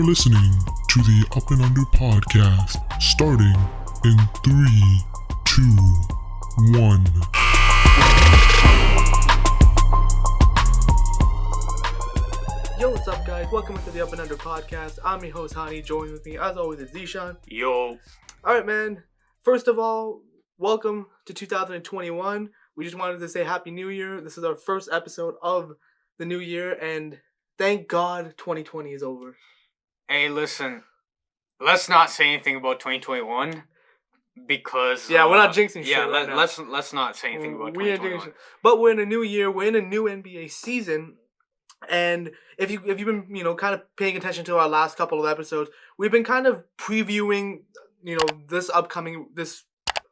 are listening to the Up and Under podcast, starting in 3, 2, 1. Yo, what's up, guys? Welcome to the Up and Under podcast. I'm your host, Hani. Joining with me, as always, is Zeeshan. Yo. Alright, man. First of all, welcome to 2021. We just wanted to say Happy New Year. This is our first episode of the new year, and thank God 2020 is over. Hey, listen. Let's not say anything about 2021 because Yeah, we're not jinxing shit right now. let's not say anything about 2021. But we're in a new year. We're in a new NBA season. And if you've been, kind of paying attention to our last couple of episodes, we've been kind of previewing, this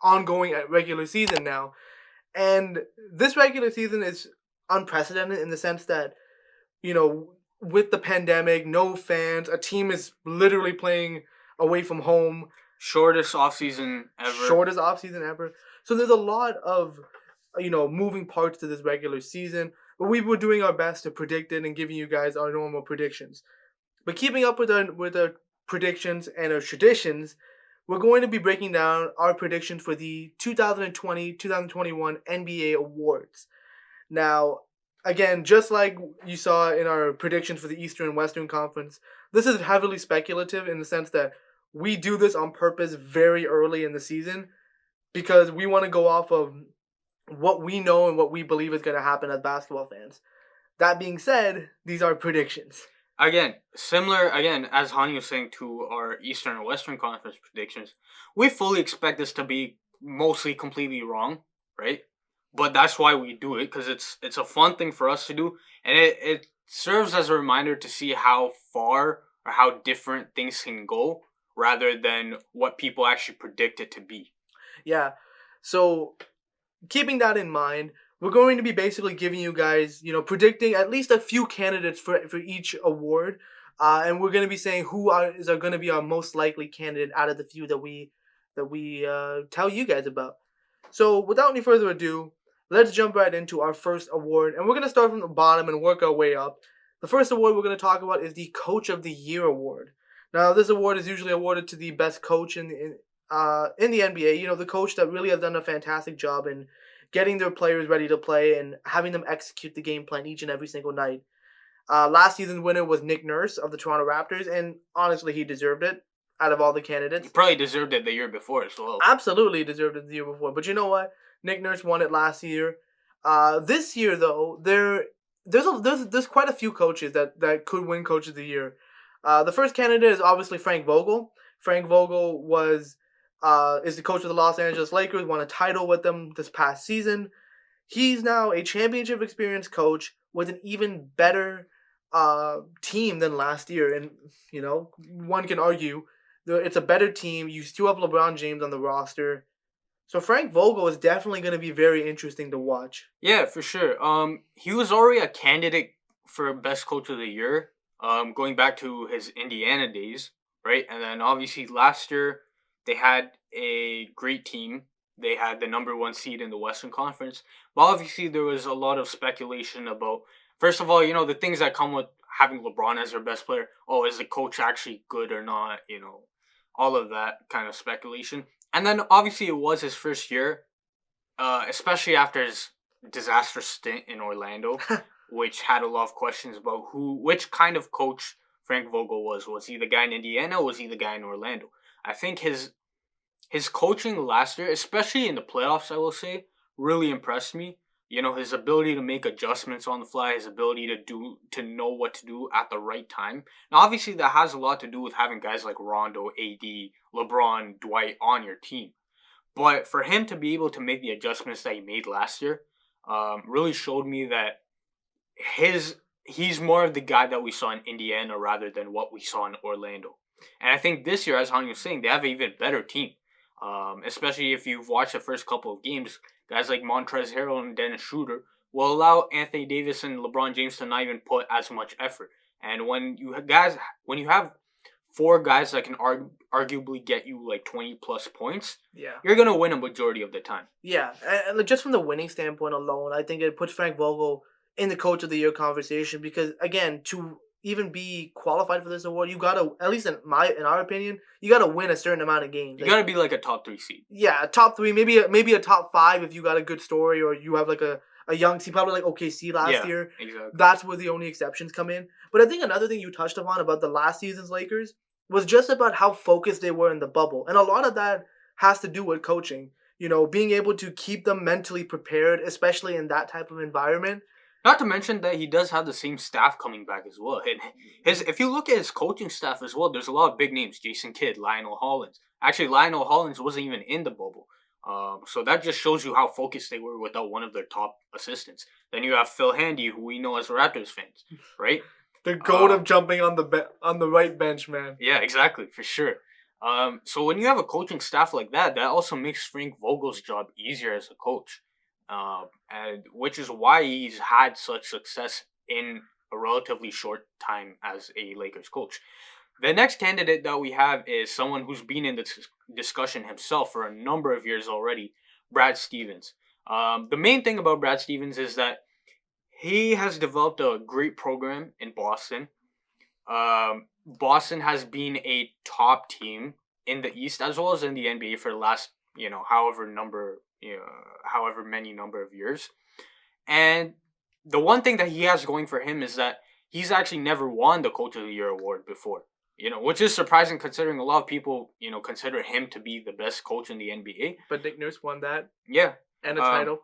ongoing regular season now. And this regular season is unprecedented in the sense that, with the pandemic, no fans, a team is literally playing away from home. Shortest offseason ever. So there's a lot of, moving parts to this regular season. But we were doing our best to predict it and giving you guys our normal predictions. But keeping up with our predictions and our traditions, we're going to be breaking down our predictions for the 2020-2021 NBA awards. Now, again, just like you saw in our predictions for the Eastern and Western Conference, this is heavily speculative in the sense that we do this on purpose very early in the season because we want to go off of what we know and what we believe is going to happen as basketball fans. That being said, these are predictions. Again, similar, as Hani was saying to our Eastern and Western Conference predictions, we fully expect this to be mostly completely wrong, right? But that's why we do it, because it's a fun thing for us to do, and it serves as a reminder to see how far or how different things can go rather than what people actually predict it to be. Yeah, so keeping that in mind, we're going to be basically giving you guys, predicting at least a few candidates for each award, and we're going to be saying who is going to be our most likely candidate out of the few that we tell you guys about. So without any further ado, let's jump right into our first award, and we're going to start from the bottom and work our way up. The first award we're going to talk about is the Coach of the Year award. Now, this award is usually awarded to the best coach in the NBA, the coach that really has done a fantastic job in getting their players ready to play and having them execute the game plan each and every single night. Last season's winner was Nick Nurse of the Toronto Raptors, and honestly, he deserved it out of all the candidates. He probably deserved it the year before as well. Absolutely deserved it the year before. But you know what? Nick Nurse won it last year. This year, though, there's quite a few coaches that could win Coach of the Year. The first candidate is obviously Frank Vogel. Frank Vogel is the coach of the Los Angeles Lakers, won a title with them this past season. He's now a championship experienced coach with an even better team than last year. And, one can argue that it's a better team. You still have LeBron James on the roster. So Frank Vogel is definitely going to be very interesting to watch. Yeah, for sure. He was already a candidate for best coach of the year, going back to his Indiana days, right? And then obviously last year they had a great team. They had the number 1 seed in the Western Conference. But obviously there was a lot of speculation about, first of all, the things that come with having LeBron as their best player. Oh, is the coach actually good or not? All of that kind of speculation. And then obviously it was his first year, especially after his disastrous stint in Orlando, which had a lot of questions about which kind of coach Frank Vogel was. Was he the guy in Indiana or was he the guy in Orlando? I think his coaching last year, especially in the playoffs, I will say, really impressed me. His ability to make adjustments on the fly, his ability to know what to do at the right time. Now, obviously, that has a lot to do with having guys like Rondo, AD, LeBron, Dwight on your team. But for him to be able to make the adjustments that he made last year, really showed me that he's more of the guy that we saw in Indiana rather than what we saw in Orlando. And I think this year, as Hani was saying, they have an even better team. Especially if you've watched the first couple of games, guys like Montrezl Harrell and Dennis Schroeder will allow Anthony Davis and LeBron James to not even put as much effort. And when you have 4 guys that can arguably get you like 20 plus points, you're gonna win a majority of the time. Yeah, and just from the winning standpoint alone, I think it puts Frank Vogel in the Coach of the Year conversation because, again, to even be qualified for this award, you gotta, at least in our opinion, you gotta win a certain amount of games. You gotta be like a top 3 seed. Yeah, top 3, maybe a top 5 if you got a good story or you have like a young team, probably like OKC last year. Exactly. That's where the only exceptions come in. But I think another thing you touched upon about the last season's Lakers was just about how focused they were in the bubble, and a lot of that has to do with coaching. Being able to keep them mentally prepared, especially in that type of environment. Not to mention that he does have the same staff coming back as well. And if you look at his coaching staff as well, there's a lot of big names. Jason Kidd, Lionel Hollins. Actually, Lionel Hollins wasn't even in the bubble. So that just shows you how focused they were without one of their top assistants. Then you have Phil Handy, who we know as Raptors fans, right? The goat of jumping on the right bench, man. Yeah, exactly, for sure. So when you have a coaching staff like that also makes Frank Vogel's job easier as a coach. And which is why he's had such success in a relatively short time as a Lakers coach. The next candidate that we have is someone who's been in this discussion himself for a number of years already, Brad Stevens. The main thing about Brad Stevens is that he has developed a great program in Boston. Boston has been a top team in the East as well as in the NBA for the last, however many number of years. And the one thing that he has going for him is that he's actually never won the Coach of the Year award before. Which is surprising considering a lot of people, consider him to be the best coach in the NBA. But Nick Nurse won that. Yeah. And a title.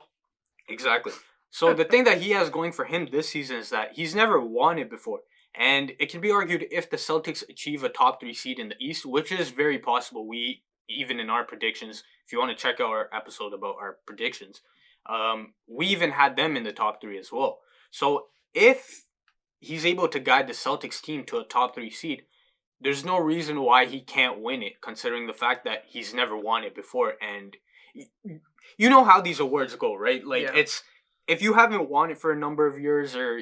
Exactly. So the thing that he has going for him this season is that he's never won it before. And it can be argued if the Celtics achieve a top 3 seed in the East, which is very possible. We, even in our predictions, if you want to check out our episode about our predictions, we even had them in the top 3 as well. So if he's able to guide the Celtics team to a top 3 seed, there's no reason why he can't win it, considering the fact that he's never won it before. And you know how these awards go, right? It's, if you haven't won it for a number of years, or,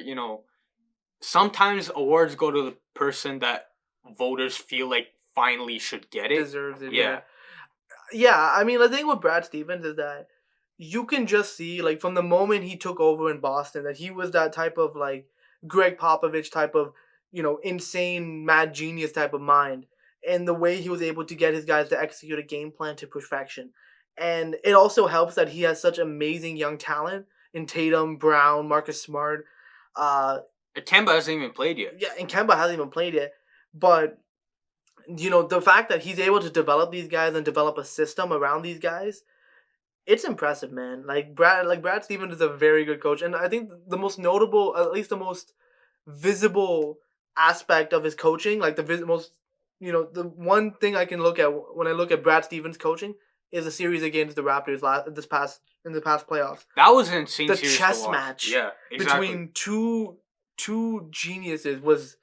sometimes awards go to the person that voters feel like finally should get it. Deserves it, yeah. Yeah, I mean, the thing with Brad Stevens is that you can just see, like, from the moment he took over in Boston, that he was that type of, like, Greg Popovich type of, insane, mad genius type of mind. And the way he was able to get his guys to execute a game plan to perfection. And it also helps that he has such amazing young talent in Tatum, Brown, Marcus Smart. Kemba hasn't even played yet. Yeah, and Kemba hasn't even played yet. But, the fact that he's able to develop these guys and develop a system around these guys, it's impressive, man. Brad Stevens is a very good coach. And I think the most notable, at least the most visible aspect of his coaching, like the one thing I can look at when I look at Brad Stevens' coaching is the series against the Raptors in the past playoffs. That was an insane the series chess to watch. match Yeah, exactly. between two geniuses was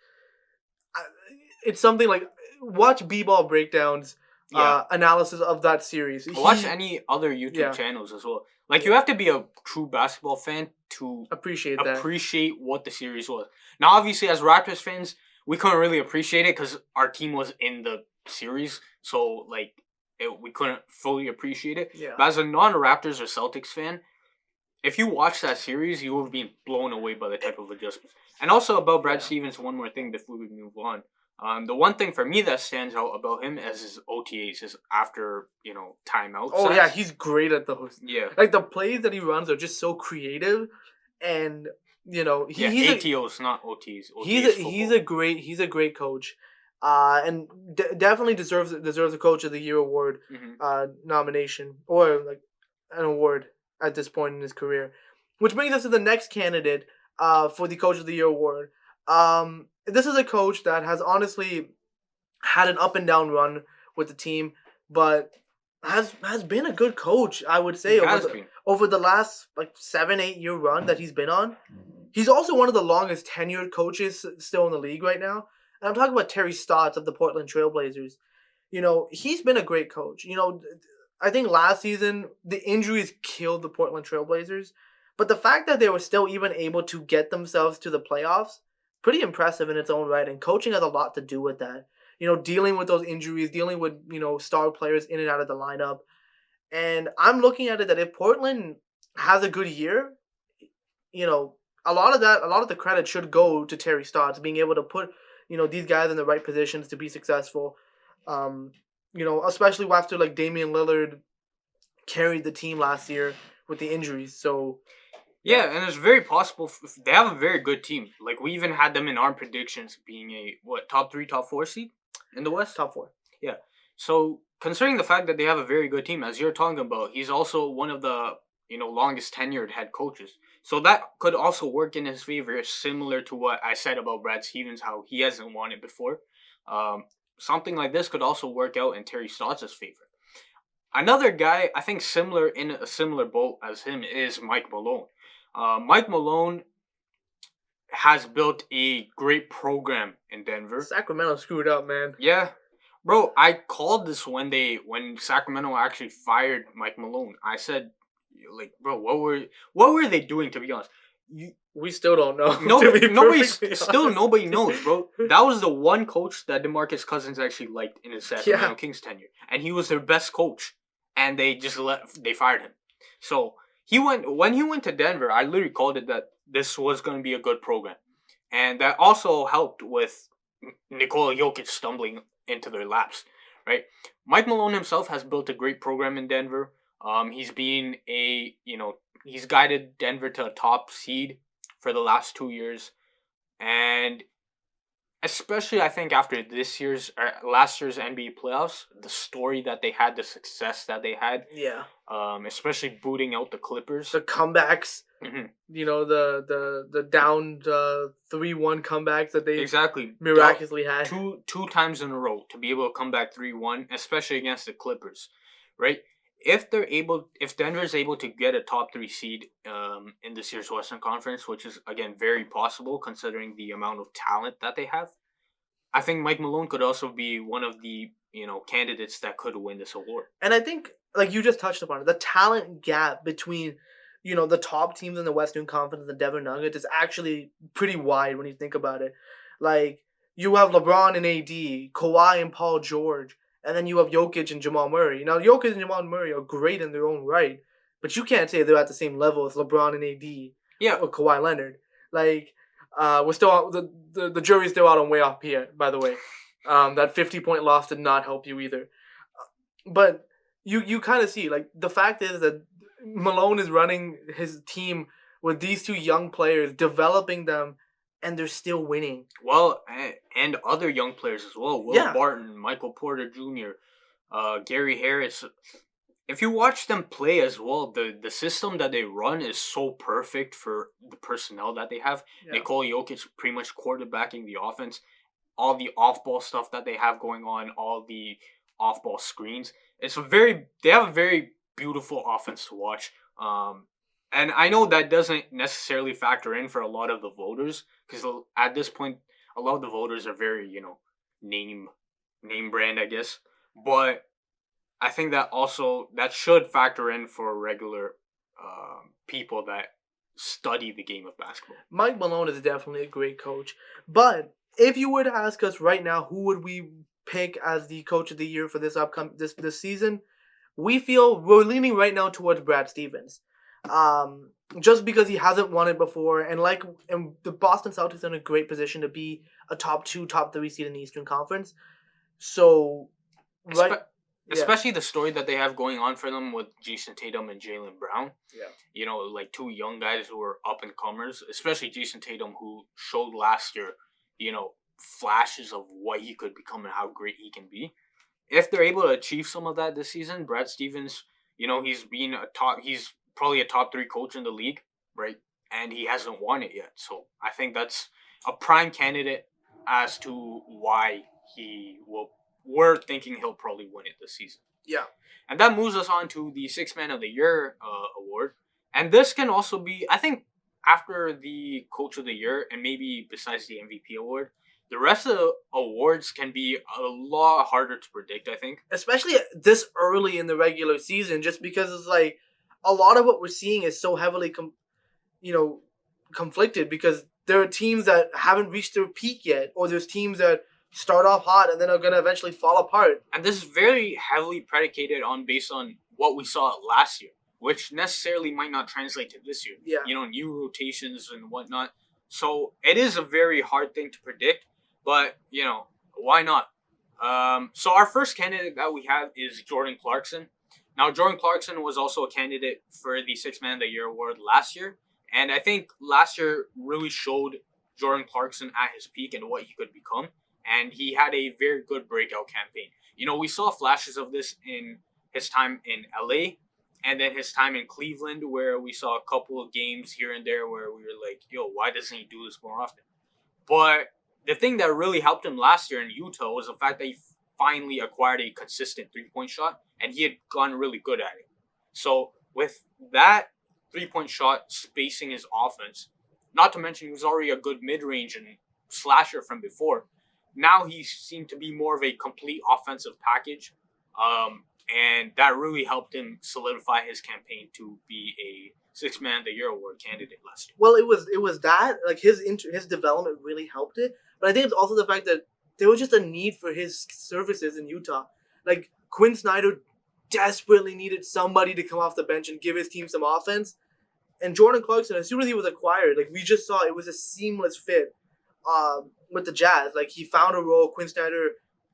it's something like watch b-ball breakdowns analysis of that series. Watch any other YouTube channels as well. Like, you have to be a true basketball fan to appreciate what the series was. Now, obviously, as Raptors fans, we couldn't really appreciate it because our team was in the series, so we couldn't fully appreciate it. Yeah. But as a non-Raptors or Celtics fan, if you watch that series, you will be blown away by the type of adjustments. And also about Brad Stevens, one more thing before we move on. The one thing for me that stands out about him is his OTAs, his after, timeout Oh, sets. yeah, he's great at those. Yeah. Like, the plays that he runs are just so creative, and, he's ATOs, not OTs. He's a great coach. And definitely deserves a Coach of the Year award nomination, or, like, an award at this point in his career. Which brings us to the next candidate for the Coach of the Year award. This is a coach that has honestly had an up and down run with the team, but has been a good coach, I would say, over the last 7-8 year run that he's been on. He's also one of the longest tenured coaches still in the league right now. And I'm talking about Terry Stotts of the Portland Trailblazers. He's been a great coach. I think last season the injuries killed the Portland Trailblazers, but the fact that they were still even able to get themselves to the playoffs, pretty impressive in its own right, and coaching has a lot to do with that. Dealing with those injuries, dealing with, star players in and out of the lineup. And I'm looking at it that if Portland has a good year, a lot of the credit should go to Terry Stotts being able to put these guys in the right positions to be successful. Especially after like Damian Lillard carried the team last year with the injuries. So yeah, and it's very possible they have a very good team. Like we even had them in our predictions being a top 3, top 4 seed in the West. top 4. Yeah. So considering the fact that they have a very good team, as you're talking about, he's also one of the longest tenured head coaches. So that could also work in his favor, similar to what I said about Brad Stevens, how he hasn't won it before. Something like this could also work out in Terry Stotts' favor. Another guy, I think similar in a similar boat as him, is Mike Malone. Mike Malone has built a great program in Denver. Sacramento screwed up, man. Yeah. Bro, I called this when Sacramento actually fired Mike Malone. I said, like, bro, what were they doing, to be honest? We still don't know. Nobody knows, bro. That was the one coach that DeMarcus Cousins actually liked in his Sacramento Kings tenure, and he was their best coach, and they fired him. So when he went to Denver, I literally called it that this was going to be a good program, and that also helped with Nikola Jokic stumbling into their laps, right? Mike Malone himself has built a great program in Denver. He's been he's guided Denver to a top seed for the last 2 years, and especially I think after last year's NBA playoffs, the story that they had, the success that they had, especially booting out the Clippers, the comebacks, mm-hmm. The down 3-1 comebacks that they exactly miraculously had two times in a row to be able to come back 3-1, especially against the Clippers, right? If Denver's able to get a top 3 seed in this year's Western Conference, which is again very possible considering the amount of talent that they have, I think Mike Malone could also be one of the candidates that could win this award. And I think, like you just touched upon it, the talent gap between the top teams in the Western Conference, the Denver Nuggets, is actually pretty wide when you think about it. Like you have LeBron and AD, Kawhi and Paul George. And then you have Jokic and Jamal Murray. Now, Jokic and Jamal Murray are great in their own right, but you can't say they're at the same level as LeBron and AD or Kawhi Leonard. Like, we're still the jury's still out on way off here, by the way. That 50-point loss did not help you either. But you kind of see, like, the fact is that Malone is running his team with these two young players, developing them, and they're still winning. Well, and other young players as well. Will Barton, Michael Porter Jr., Gary Harris. If you watch them play as well, the system that they run is so perfect for the personnel that they have. Yeah. Nikola Jokic pretty much quarterbacking the offense. All the off-ball stuff that they have going on, all the off-ball screens. They have a very beautiful offense to watch. And I know that doesn't necessarily factor in for a lot of the voters, because at this point, a lot of the voters are very, name brand, I guess. But I think that should factor in for regular people that study the game of basketball. Mike Malone is definitely a great coach. But if you were to ask us right now, who would we pick as the coach of the year for this season, we feel we're leaning right now towards Brad Stevens. Just because he hasn't won it before, and the Boston Celtics are in a great position to be a top 2, top 3 seed in the Eastern Conference. So, especially the story that they have going on for them with Jason Tatum and Jaylen Brown. Yeah, like 2 young guys who are up and comers. Especially Jason Tatum, who showed last year, flashes of what he could become and how great he can be. If they're able to achieve some of that this season, Brad Stevens, he's probably a top 3 coach in the league, right? And he hasn't won it yet. So I think that's a prime candidate as to why we're thinking he'll probably win it this season. Yeah. And that moves us on to the Sixth Man of the Year award. And this can also be, I think, after the Coach of the Year, and maybe besides the MVP award, the rest of the awards can be a lot harder to predict, I think. Especially this early in the regular season, just because it's like, a lot of what we're seeing is so heavily, conflicted, because there are teams that haven't reached their peak yet, or there's teams that start off hot and then are going to eventually fall apart. And this is very heavily predicated based on what we saw last year. which necessarily might not translate to this year. Yeah. You know, new rotations and whatnot. So it is a very hard thing to predict, but, you know, why not? So our first candidate that we have is Jordan Clarkson. Now, Jordan Clarkson was also a candidate for the Sixth Man of the Year award last year. And I think last year really showed Jordan Clarkson at his peak and what he could become. And he had a very good breakout campaign. You know, we saw flashes of this in his time in LA and then his time in Cleveland, where we saw a couple of games here and there where we were like, yo, why doesn't he do this more often? But the thing that really helped him last year in Utah was the fact that he finally acquired a consistent 3-point shot, and he had gotten really good at it. So with that 3-point shot spacing his offense, not to mention he was already a good mid-range and slasher from before, now he seemed to be more of a complete offensive package, and that really helped him solidify his campaign to be a Sixth Man of the Year award candidate last year. Well, it was that, like, his development really helped it, but I think it's also the fact that there was just a need for his services in Utah. Like, Quinn Snyder desperately needed somebody to come off the bench and give his team some offense, and Jordan Clarkson, as soon as he was acquired, like, we just saw it was a seamless fit with the Jazz. Like, he found a role. Quinn Snyder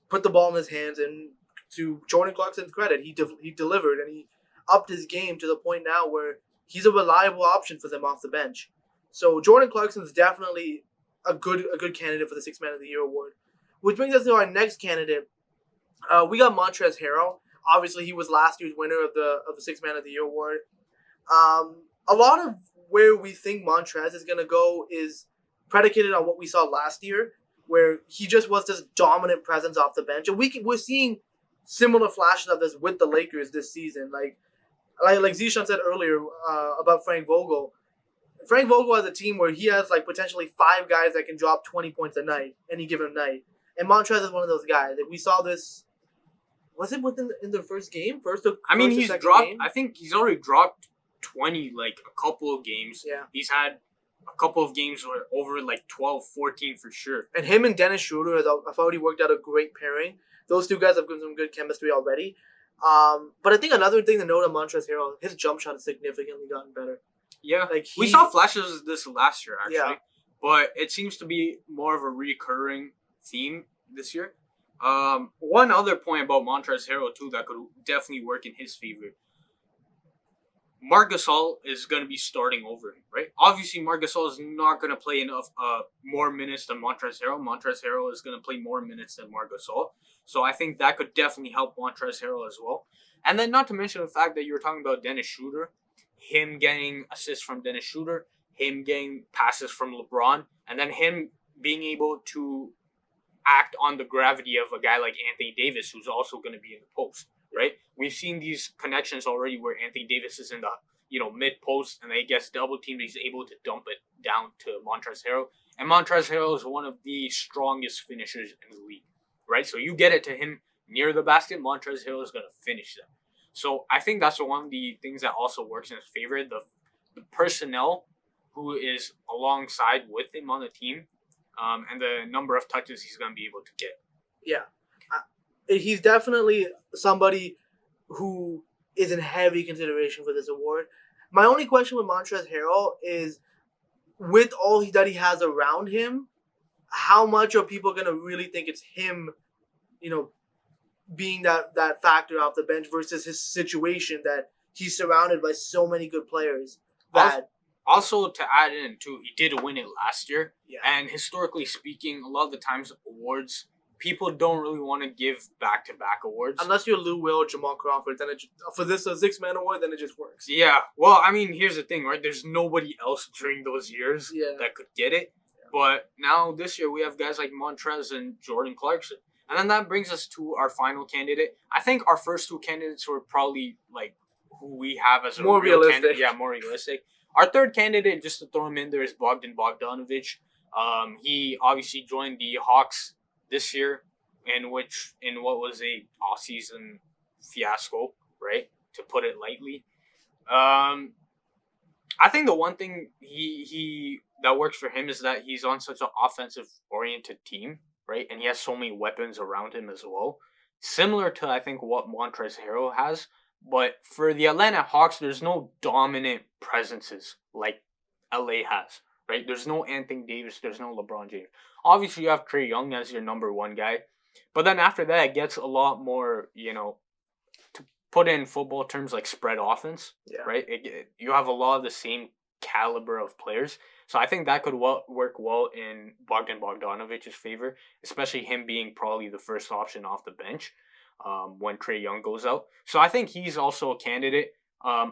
put the ball in his hands, and to Jordan Clarkson's credit, he delivered, and he upped his game to the point now where he's a reliable option for them off the bench. So Jordan Clarkson is definitely a good candidate for the Sixth Man of the Year award. Which brings us to our next candidate. We got Montrezl Harrell. Obviously, he was last year's winner of the Sixth Man of the Year award. A lot of where we think Montrezl is going to go is predicated on what we saw last year, where he just was this dominant presence off the bench. And we're seeing similar flashes of this with the Lakers this season. Like Zeeshan said earlier about Frank Vogel. Frank Vogel has a team where he has like potentially 5 guys that can drop 20 points a night, any given night. And Montrezl is one of those guys. Like, we saw this. Was it in the first game? He's dropped. Game? I think he's already dropped 20 like a couple of games. Yeah. He's had a couple of games where over like 12, 14 for sure. And him and Dennis Schroeder have already worked out a great pairing. Those two guys have some good chemistry already. But I think another thing to note on Montrezl Harrell, his jump shot has significantly gotten better. Yeah, like we saw flashes of this last year actually, but it seems to be more of a recurring theme this year. One other point about Montrezl Harrell too that could definitely work in his favor. Marc Gasol is going to be starting over him, right? Obviously, Marc Gasol is not going to play enough more minutes than Montrezl Harrell. Montrezl Harrell is going to play more minutes than Marc Gasol. So I think that could definitely help Montrezl Harrell as well. And then not to mention the fact that you were talking about Dennis Schroeder, him getting assists from Dennis Schroeder, him getting passes from LeBron, and then him being able to act on the gravity of a guy like Anthony Davis, who's also going to be in the post, right? We've seen these connections already where Anthony Davis is in the mid post and he gets double teamed. He's able to dump it down to Montrezl Harrell, and Montrezl Harrell is one of the strongest finishers in the league, right? So you get it to him near the basket, Montrezl Harrell is going to finish them. So I think that's one of the things that also works in his favor. The personnel who is alongside with him on the team, and the number of touches he's going to be able to get. Yeah. He's definitely somebody who is in heavy consideration for this award. My only question with Montrezl Harrell is, with all that he has around him, how much are people going to really think it's him, being that factor off the bench versus his situation that he's surrounded by so many good players? Also, to add in too, he did win it last year. Yeah. And historically speaking, a lot of the times awards, people don't really want to give back-to-back awards. Unless you're Lou Will or Jamal Crawford, then for this Sixth-Man award, then it just works. Yeah. Well, I mean, here's the thing, right? There's nobody else during those years that could get it. Yeah. But now this year we have guys like Montrezl and Jordan Clarkson. And then that brings us to our final candidate. I think our first 2 candidates were probably like who we have as a more realistic. Candidate. Yeah, more realistic. Our third candidate, just to throw him in there, is Bogdan Bogdanović. He obviously joined the Hawks this year, in what was a off-season fiasco, right? To put it lightly. I think the one thing he that works for him is that he's on such an offensive-oriented team, right? And he has so many weapons around him as well. Similar to, I think, what Montrezl Harrell has, But for the Atlanta Hawks, there's no dominant presences like LA has, right? There's no Anthony Davis, there's no LeBron James. Obviously, you have Trae Young as your number one guy. But then after that, it gets a lot more, to put in football terms like spread offense, right? You have a lot of the same caliber of players. So I think that could work well in Bogdan Bogdanovic's favor, especially him being probably the first option off the bench when Trae Young goes out. So I think he's also a candidate.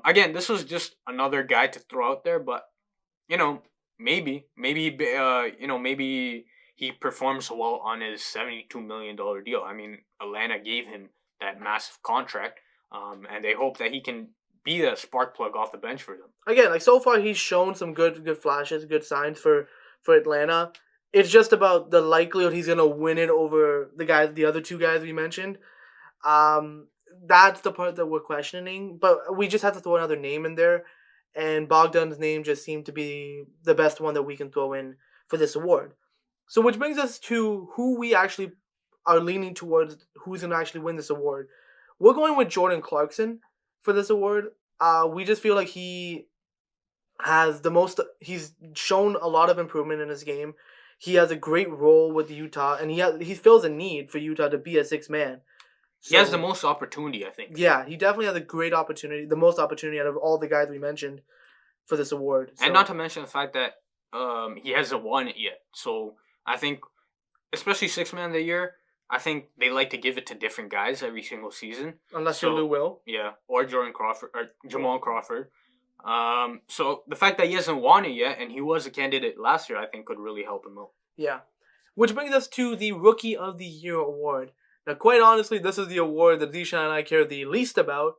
Again, this was just another guy to throw out there, but maybe he performs well on his $72 million deal. I mean, Atlanta gave him that massive contract, and they hope that he can be the spark plug off the bench for them. Again, like so far, he's shown some good flashes, good signs for Atlanta. It's just about the likelihood he's gonna win it over the other two guys we mentioned. That's the part that we're questioning. But we just have to throw another name in there, and Bogdan's name just seemed to be the best one that we can throw in for this award. So, which brings us to who we actually are leaning towards, who's gonna actually win this award. We're going with Jordan Clarkson for this award. We just feel like he has the most. He's shown a lot of improvement in his game. He has a great role with Utah, and he fills a need for Utah to be a sixth man. So, he has the most opportunity, I think. Yeah, he definitely has a great opportunity, the most opportunity out of all the guys we mentioned for this award. And not to mention the fact that he hasn't won it yet. So I think, especially sixth man of the year, I think they like to give it to different guys every single season. Unless you're Lou Will. Yeah, or Jordan Crawford, or Jamal Crawford. So the fact that he hasn't won it yet, and he was a candidate last year, I think could really help him out. Yeah. Which brings us to the Rookie of the Year award. Now, quite honestly, this is the award that Zeeshan and I care the least about.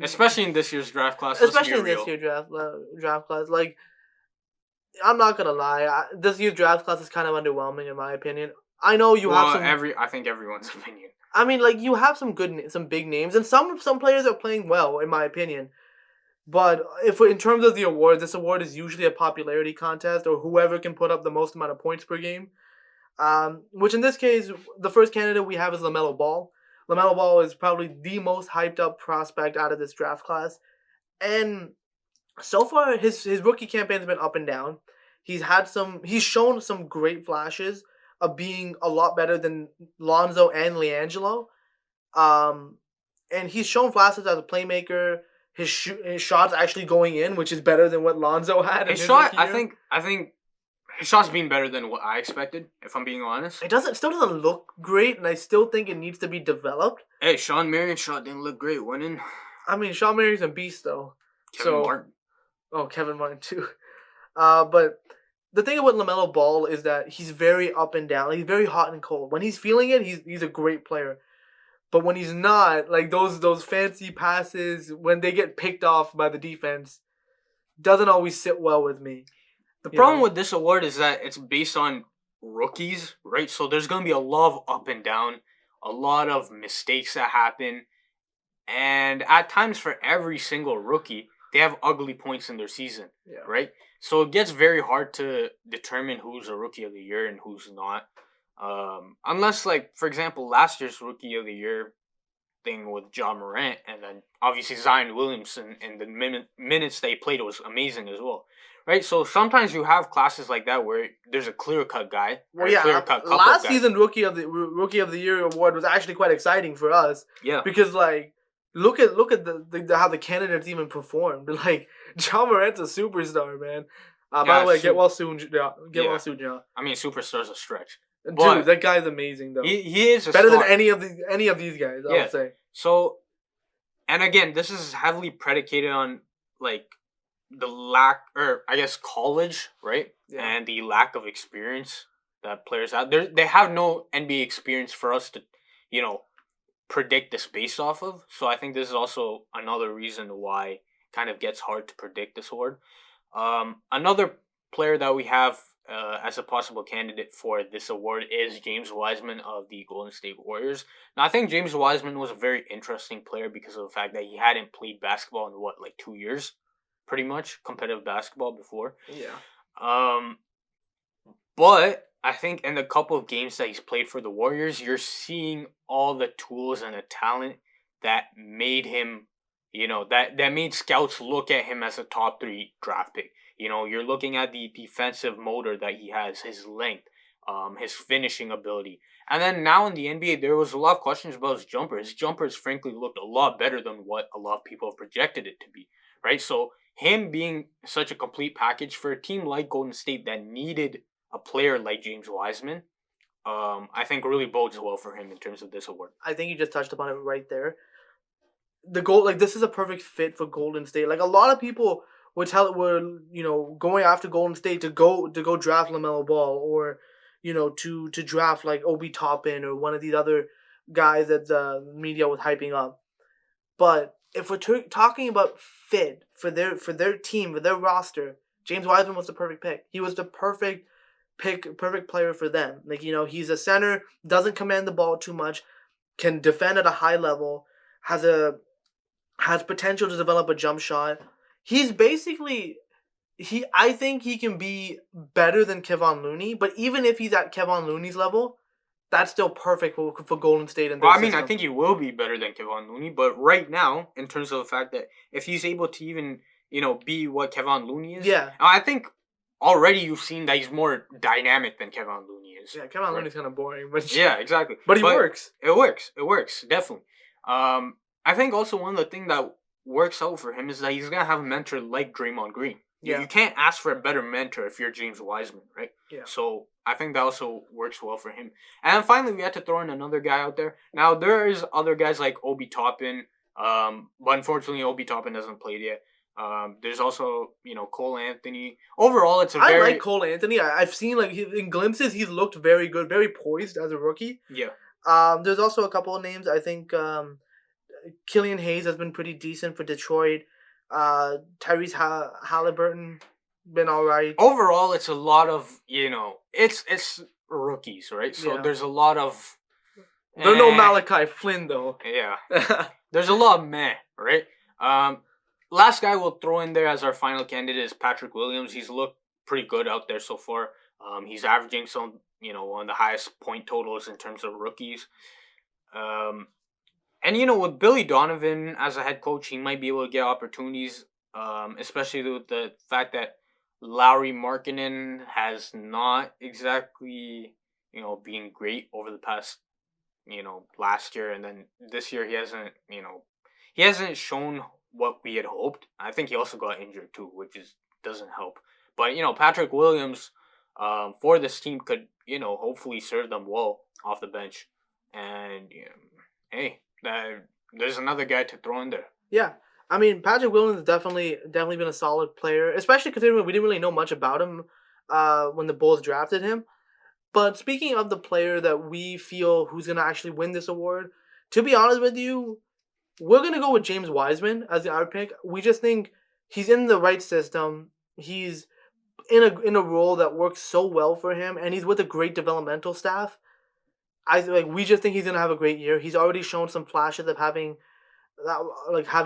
Especially in this year's draft class. Especially in this year's draft class. Like, I'm not going to lie. This year's draft class is kind of underwhelming, in my opinion. I know you have some. I think everyone's opinion. I mean, like, you have some big names, and some players are playing well, in my opinion. But in terms of the award, this award is usually a popularity contest, or whoever can put up the most amount of points per game. Which in this case, the first candidate we have is LaMelo Ball. LaMelo Ball is probably the most hyped up prospect out of this draft class, and so far his rookie campaign's been up and down. He's shown some great flashes of being a lot better than Lonzo and LiAngelo. And he's shown flashes as a playmaker. His shots actually going in, which is better than what Lonzo had. His shot, I think his shot's been better than what I expected, if I'm being honest. It still doesn't look great, and I still think it needs to be developed. Hey, Sean Marion's shot didn't look great winning. I mean, Sean Marion's a beast, though. Kevin Martin. Oh, Kevin Martin, too. But the thing about LaMelo Ball is that he's very up and down. He's very hot and cold. When he's feeling it, he's a great player. But when he's not, like those fancy passes, when they get picked off by the defense, doesn't always sit well with me. The problem with this award is that it's based on rookies, right? So there's going to be a lot of up and down, a lot of mistakes that happen. And at times for every single rookie, they have ugly points in their season, right? So it gets very hard to determine who's a Rookie of the Year and who's not. Unless, like, for example, last year's Rookie of the Year thing with Ja Morant, and then obviously Zion Williamson, and the minutes they played was amazing as well. Right, so sometimes you have classes like that where there's a clear-cut guy. Well, yeah, last season Rookie of the Year award was actually quite exciting for us. Yeah, because like look at how the candidates even performed. Like Ja Morant's a superstar, man. By the way, get well soon, Ja. Well soon, Ja. I mean, superstar's a stretch. Dude, that guy's amazing though. He is better than any of these guys. I would say. So, and again, this is heavily predicated on like the lack, or I guess college, right? Yeah. And the lack of experience that players have. They have no NBA experience for us to, predict this based off of. So I think this is also another reason why it kind of gets hard to predict this award. Another player that we have as a possible candidate for this award is James Wiseman of the Golden State Warriors. Now, I think James Wiseman was a very interesting player because of the fact that he hadn't played basketball in 2 years? Pretty much competitive basketball before. Yeah. But I think in the couple of games that he's played for the Warriors, you're seeing all the tools and the talent that made him, that made scouts look at him as a top 3 draft pick. You're looking at the defensive motor that he has, his length, his finishing ability. And then now in the NBA, there was a lot of questions about his jumper. His jumpers, frankly, looked a lot better than what a lot of people have projected it to be, right? So him being such a complete package for a team like Golden State that needed a player like James Wiseman, I think really bodes well for him in terms of this award. I think you just touched upon it right there. This is a perfect fit for Golden State. Like, a lot of people were going after Golden State to go draft LaMelo Ball, or to draft like Obi Toppin or one of these other guys that the media was hyping up. But if we're talking about fit for their team, for their roster, James Wiseman was the perfect pick. He was the perfect player for them. Like, he's a center, doesn't command the ball too much, can defend at a high level, has potential to develop a jump shot. He's basically I think he can be better than Kevon Looney, but even if he's at Kevon Looney's level, that's still perfect for Golden State and their system. I think he will be better than Kevon Looney, but right now, in terms of the fact that if he's able to even, be what Kevon Looney is, I think already you've seen that he's more dynamic than Kevon Looney is. Yeah, Kevon Looney's kind of boring, but yeah, exactly. But he works. It works, definitely. I think also one of the things that works out for him is that he's gonna have a mentor like Draymond Green. Yeah. You can't ask for a better mentor if you're James Wiseman, right? Yeah. So I think that also works well for him. And then finally, we had to throw in another guy out there. Now, there's other guys like Obi Toppin, but unfortunately, Obi Toppin hasn't played yet. There's also, Cole Anthony. Overall, I like Cole Anthony. I've seen, in glimpses, he's looked very good, very poised as a rookie. Yeah. There's also a couple of names. I think Killian Hayes has been pretty decent for Detroit. Tyrese Halliburton been all right. Overall, it's a lot of, it's rookies, right? So there's a lot of... There's no Malachi Flynn, though. Yeah. There's a lot of meh, right? Last guy we'll throw in there as our final candidate is Patrick Williams. He's looked pretty good out there so far. He's averaging one of the highest point totals in terms of rookies. And, with Billy Donovan as a head coach, he might be able to get opportunities, especially with the fact that Lauri Markkanen has not exactly, been great over the past, last year. And then this year he hasn't shown what we had hoped. I think he also got injured too, which doesn't help. But, Patrick Williams for this team could, hopefully serve them well off the bench. And, hey, there's another guy to throw in there. Yeah. I mean, Patrick Williams has definitely been a solid player, especially considering we didn't really know much about him when the Bulls drafted him. But speaking of the player that we feel who's going to actually win this award, to be honest with you, we're going to go with James Wiseman as our pick. We just think he's in the right system. He's in a role that works so well for him, and he's with a great developmental staff. We just think he's gonna have a great year. He's already shown some flashes of having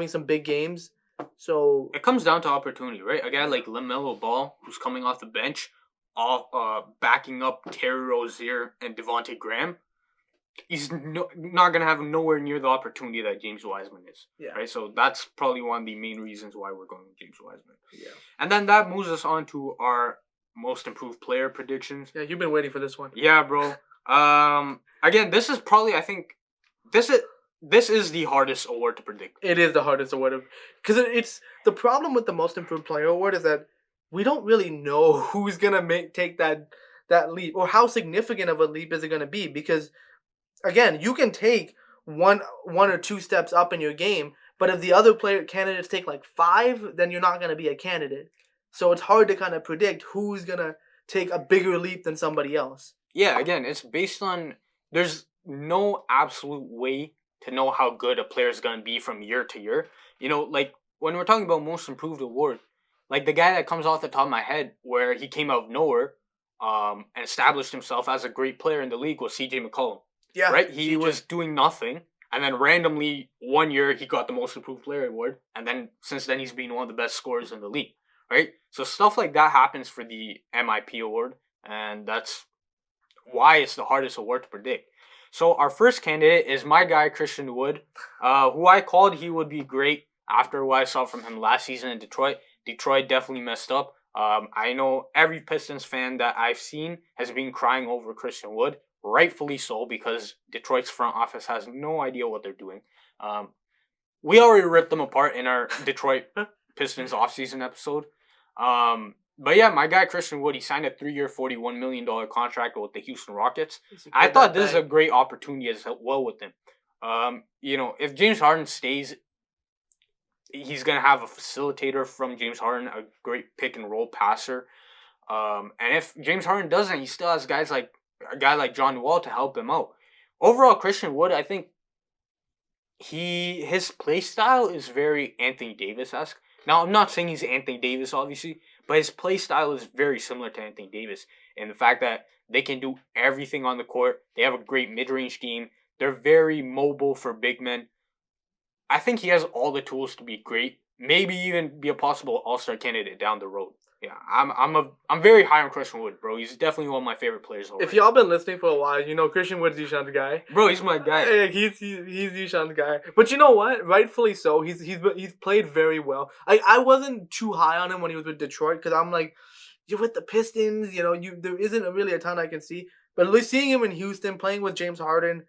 some big games. So it comes down to opportunity, right? A guy like LaMelo Ball, who's coming off the bench, backing up Terry Rozier and Devontae Graham, he's not gonna have nowhere near the opportunity that James Wiseman is. Yeah. Right. So that's probably one of the main reasons why we're going with James Wiseman. Yeah. And then that moves us on to our most improved player predictions. Yeah, you've been waiting for this one. Yeah, bro. Again, this is probably, I think, this is the hardest award to predict. It is the hardest award because it's the problem with the most improved player award is that we don't really know who's gonna take that leap, or how significant of a leap is it gonna be. Because again, you can take one or two steps up in your game, but if the other candidates take 5, then you're not gonna be a candidate. So it's hard to kind of predict who's gonna take a bigger leap than somebody else. Yeah, again, it's based on, there's no absolute way to know how good a player is going to be from year to year. When we're talking about most improved award, the guy that comes off the top of my head where he came out of nowhere and established himself as a great player in the league was CJ McCollum. Yeah. Right? He was doing nothing, and then randomly one year he got the most improved player award, and then since then he's been one of the best scorers in the league. Right? So stuff like that happens for the MIP award, and that's why it's the hardest award to predict. So our first candidate is my guy Christian Wood, who I called he would be great after what I saw from him last season in Detroit. Detroit definitely messed up. I know every Pistons fan that I've seen has been crying over Christian Wood, rightfully so, because Detroit's front office has no idea what they're doing. We already ripped them apart in our Detroit Pistons offseason episode. But yeah, my guy Christian Wood, he signed a 3-year, $41 million contract with the Houston Rockets. I thought this is a great opportunity as well with him. If James Harden stays, he's going to have a facilitator from James Harden, a great pick and roll passer. And if James Harden doesn't, he still has a guy like John Wall to help him out. Overall, Christian Wood, I think his play style is very Anthony Davis-esque. Now, I'm not saying he's Anthony Davis, obviously, but his play style is very similar to Anthony Davis in the fact that they can do everything on the court. They have a great mid-range game. They're very mobile for big men. I think he has all the tools to be great. Maybe even be a possible all-star candidate down the road. Yeah, I'm very high on Christian Wood, bro. He's definitely one of my favorite players already. If y'all been listening for a while, you know Christian Wood's Zeeshan's guy. Bro, he's my guy. Yeah, he's Zeeshan's guy. But you know what? Rightfully so. He's played very well. I wasn't too high on him when he was with Detroit because I'm like, you're with the Pistons. There isn't really a ton I can see. But at least seeing him in Houston playing with James Harden,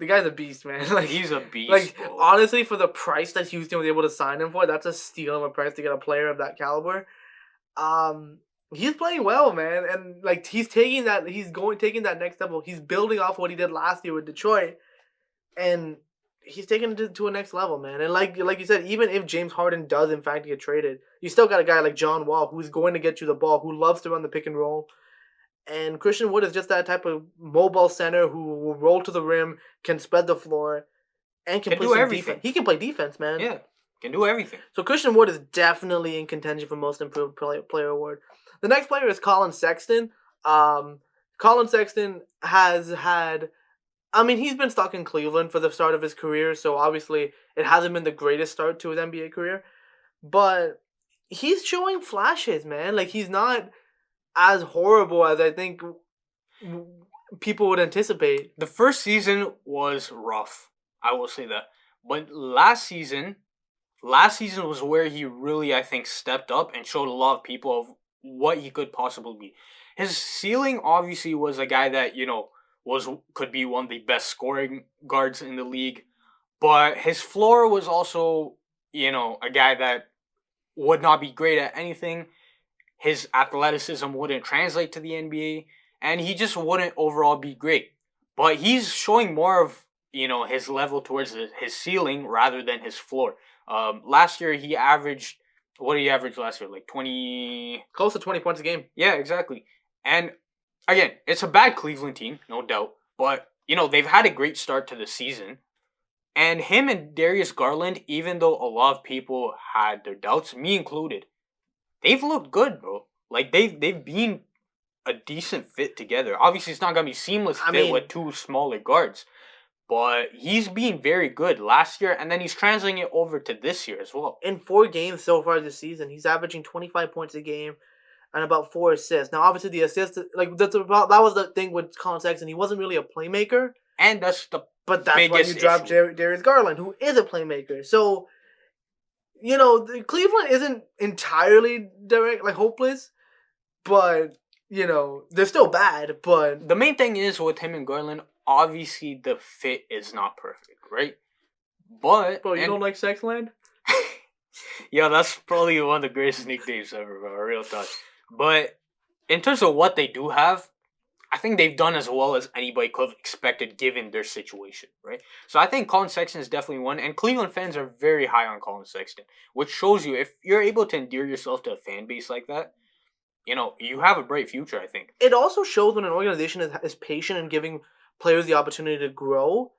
the guy's a beast, man. Like he's a beast. Bro. Honestly, for the price that Houston was able to sign him for, that's a steal of a price to get a player of that caliber. He's playing well, man, and he's taking that next level. He's building off what he did last year with Detroit, and he's taking it to a next level, man. And like you said, even if James Harden does in fact get traded, you still got a guy like John Wall who's going to get you the ball, who loves to run the pick and roll. And Christian Wood is just that type of mobile center who will roll to the rim, can spread the floor, and can play do everything. Defense. He can play defense, man. Yeah, can do everything. So Christian Wood is definitely in contention for Most Improved Player award. The next player is Colin Sexton. Colin Sexton has had... he's been stuck in Cleveland for the start of his career, so obviously it hasn't been the greatest start to his NBA career. But he's showing flashes, man. He's not as horrible as I think people would anticipate. The first season was rough. I will say that. But last season was where he really, I think, stepped up and showed a lot of people of what he could possibly be. His ceiling obviously was a guy that, could be one of the best scoring guards in the league. But his floor was also, a guy that would not be great at anything. His athleticism wouldn't translate to the NBA. And he just wouldn't overall be great. But he's showing more of, his level towards his ceiling rather than his floor. Last year, he averaged... What did he average last year? 20... Close to 20 points a game. Yeah, exactly. And, again, it's a bad Cleveland team, no doubt. But, they've had a great start to the season. And him and Darius Garland, even though a lot of people had their doubts, me included, they've looked good, bro. They've been a decent fit together. Obviously, it's not going to be seamless fit with two smaller guards. But he's been very good last year, and then he's translating it over to this year as well. In 4 games so far this season, he's averaging 25 points a game and about 4 assists. Now, obviously, the assists, that was the thing with Colin Sexton. He wasn't really a playmaker. And that's why you dropped Darius Garland, who is a playmaker. So, Cleveland isn't entirely hopeless, but, they're still bad. But the main thing is with him and Garland, obviously, the fit is not perfect, right? But... Bro, you don't like Sexland? Yeah, that's probably one of the greatest nicknames ever, bro. Real talk. But in terms of what they do have, I think they've done as well as anybody could have expected given their situation, right? So I think Colin Sexton is definitely one. And Cleveland fans are very high on Colin Sexton, which shows you if you're able to endear yourself to a fan base like that, you have a bright future, I think. It also shows when an organization is patient and giving players the opportunity to grow,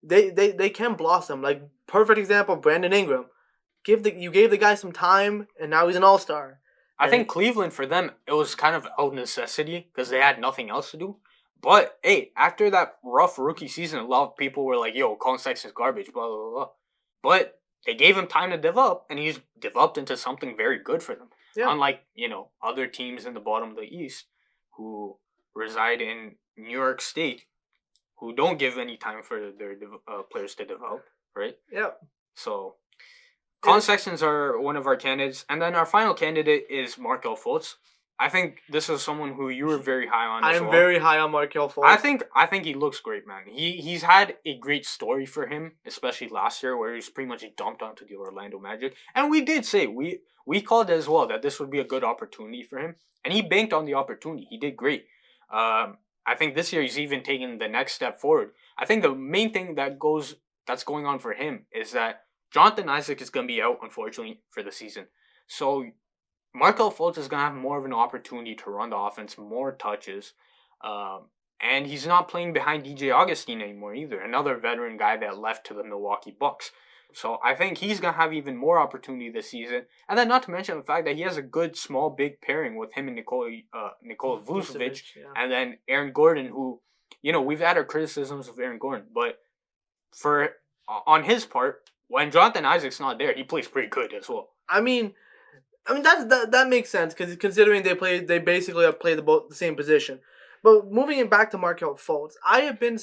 they can blossom. Perfect example, Brandon Ingram. You gave the guy some time, and now he's an all-star. I think Cleveland, for them, it was kind of out of necessity because they had nothing else to do. But, hey, after that rough rookie season, a lot of people were like, yo, Colin Sexton's garbage, blah, blah, blah. But they gave him time to develop, and he's developed into something very good for them. Yeah. Unlike, other teams in the bottom of the East who reside in New York State, who don't give any time for their players to develop, right? Yeah. So, Colin Sextons are one of our candidates. And then our final candidate is Markel Fultz. I think this is someone who you were very high on as well. I'm very high on Markel Fultz. I think he looks great, man. He's had a great story for him, especially last year, where he was pretty much dumped onto the Orlando Magic. And we did say, we called as well that this would be a good opportunity for him. And he banked on the opportunity. He did great. I think this year he's even taken the next step forward. I think the main thing that's going on for him is that Jonathan Isaac is going to be out, unfortunately, for the season. So Markel Fultz is going to have more of an opportunity to run the offense, more touches. And he's not playing behind DJ Augustine anymore either, another veteran guy that left to the Milwaukee Bucks. So I think he's going to have even more opportunity this season. And then not to mention the fact that he has a good small big pairing with him and Nikola Vucevic. Yeah. And then Aaron Gordon, who, we've had our criticisms of Aaron Gordon. But on his part, when Jonathan Isaac's not there, he plays pretty good as well. I mean that makes sense because considering they basically have played the same position. But moving it back to Markel Fultz, I have been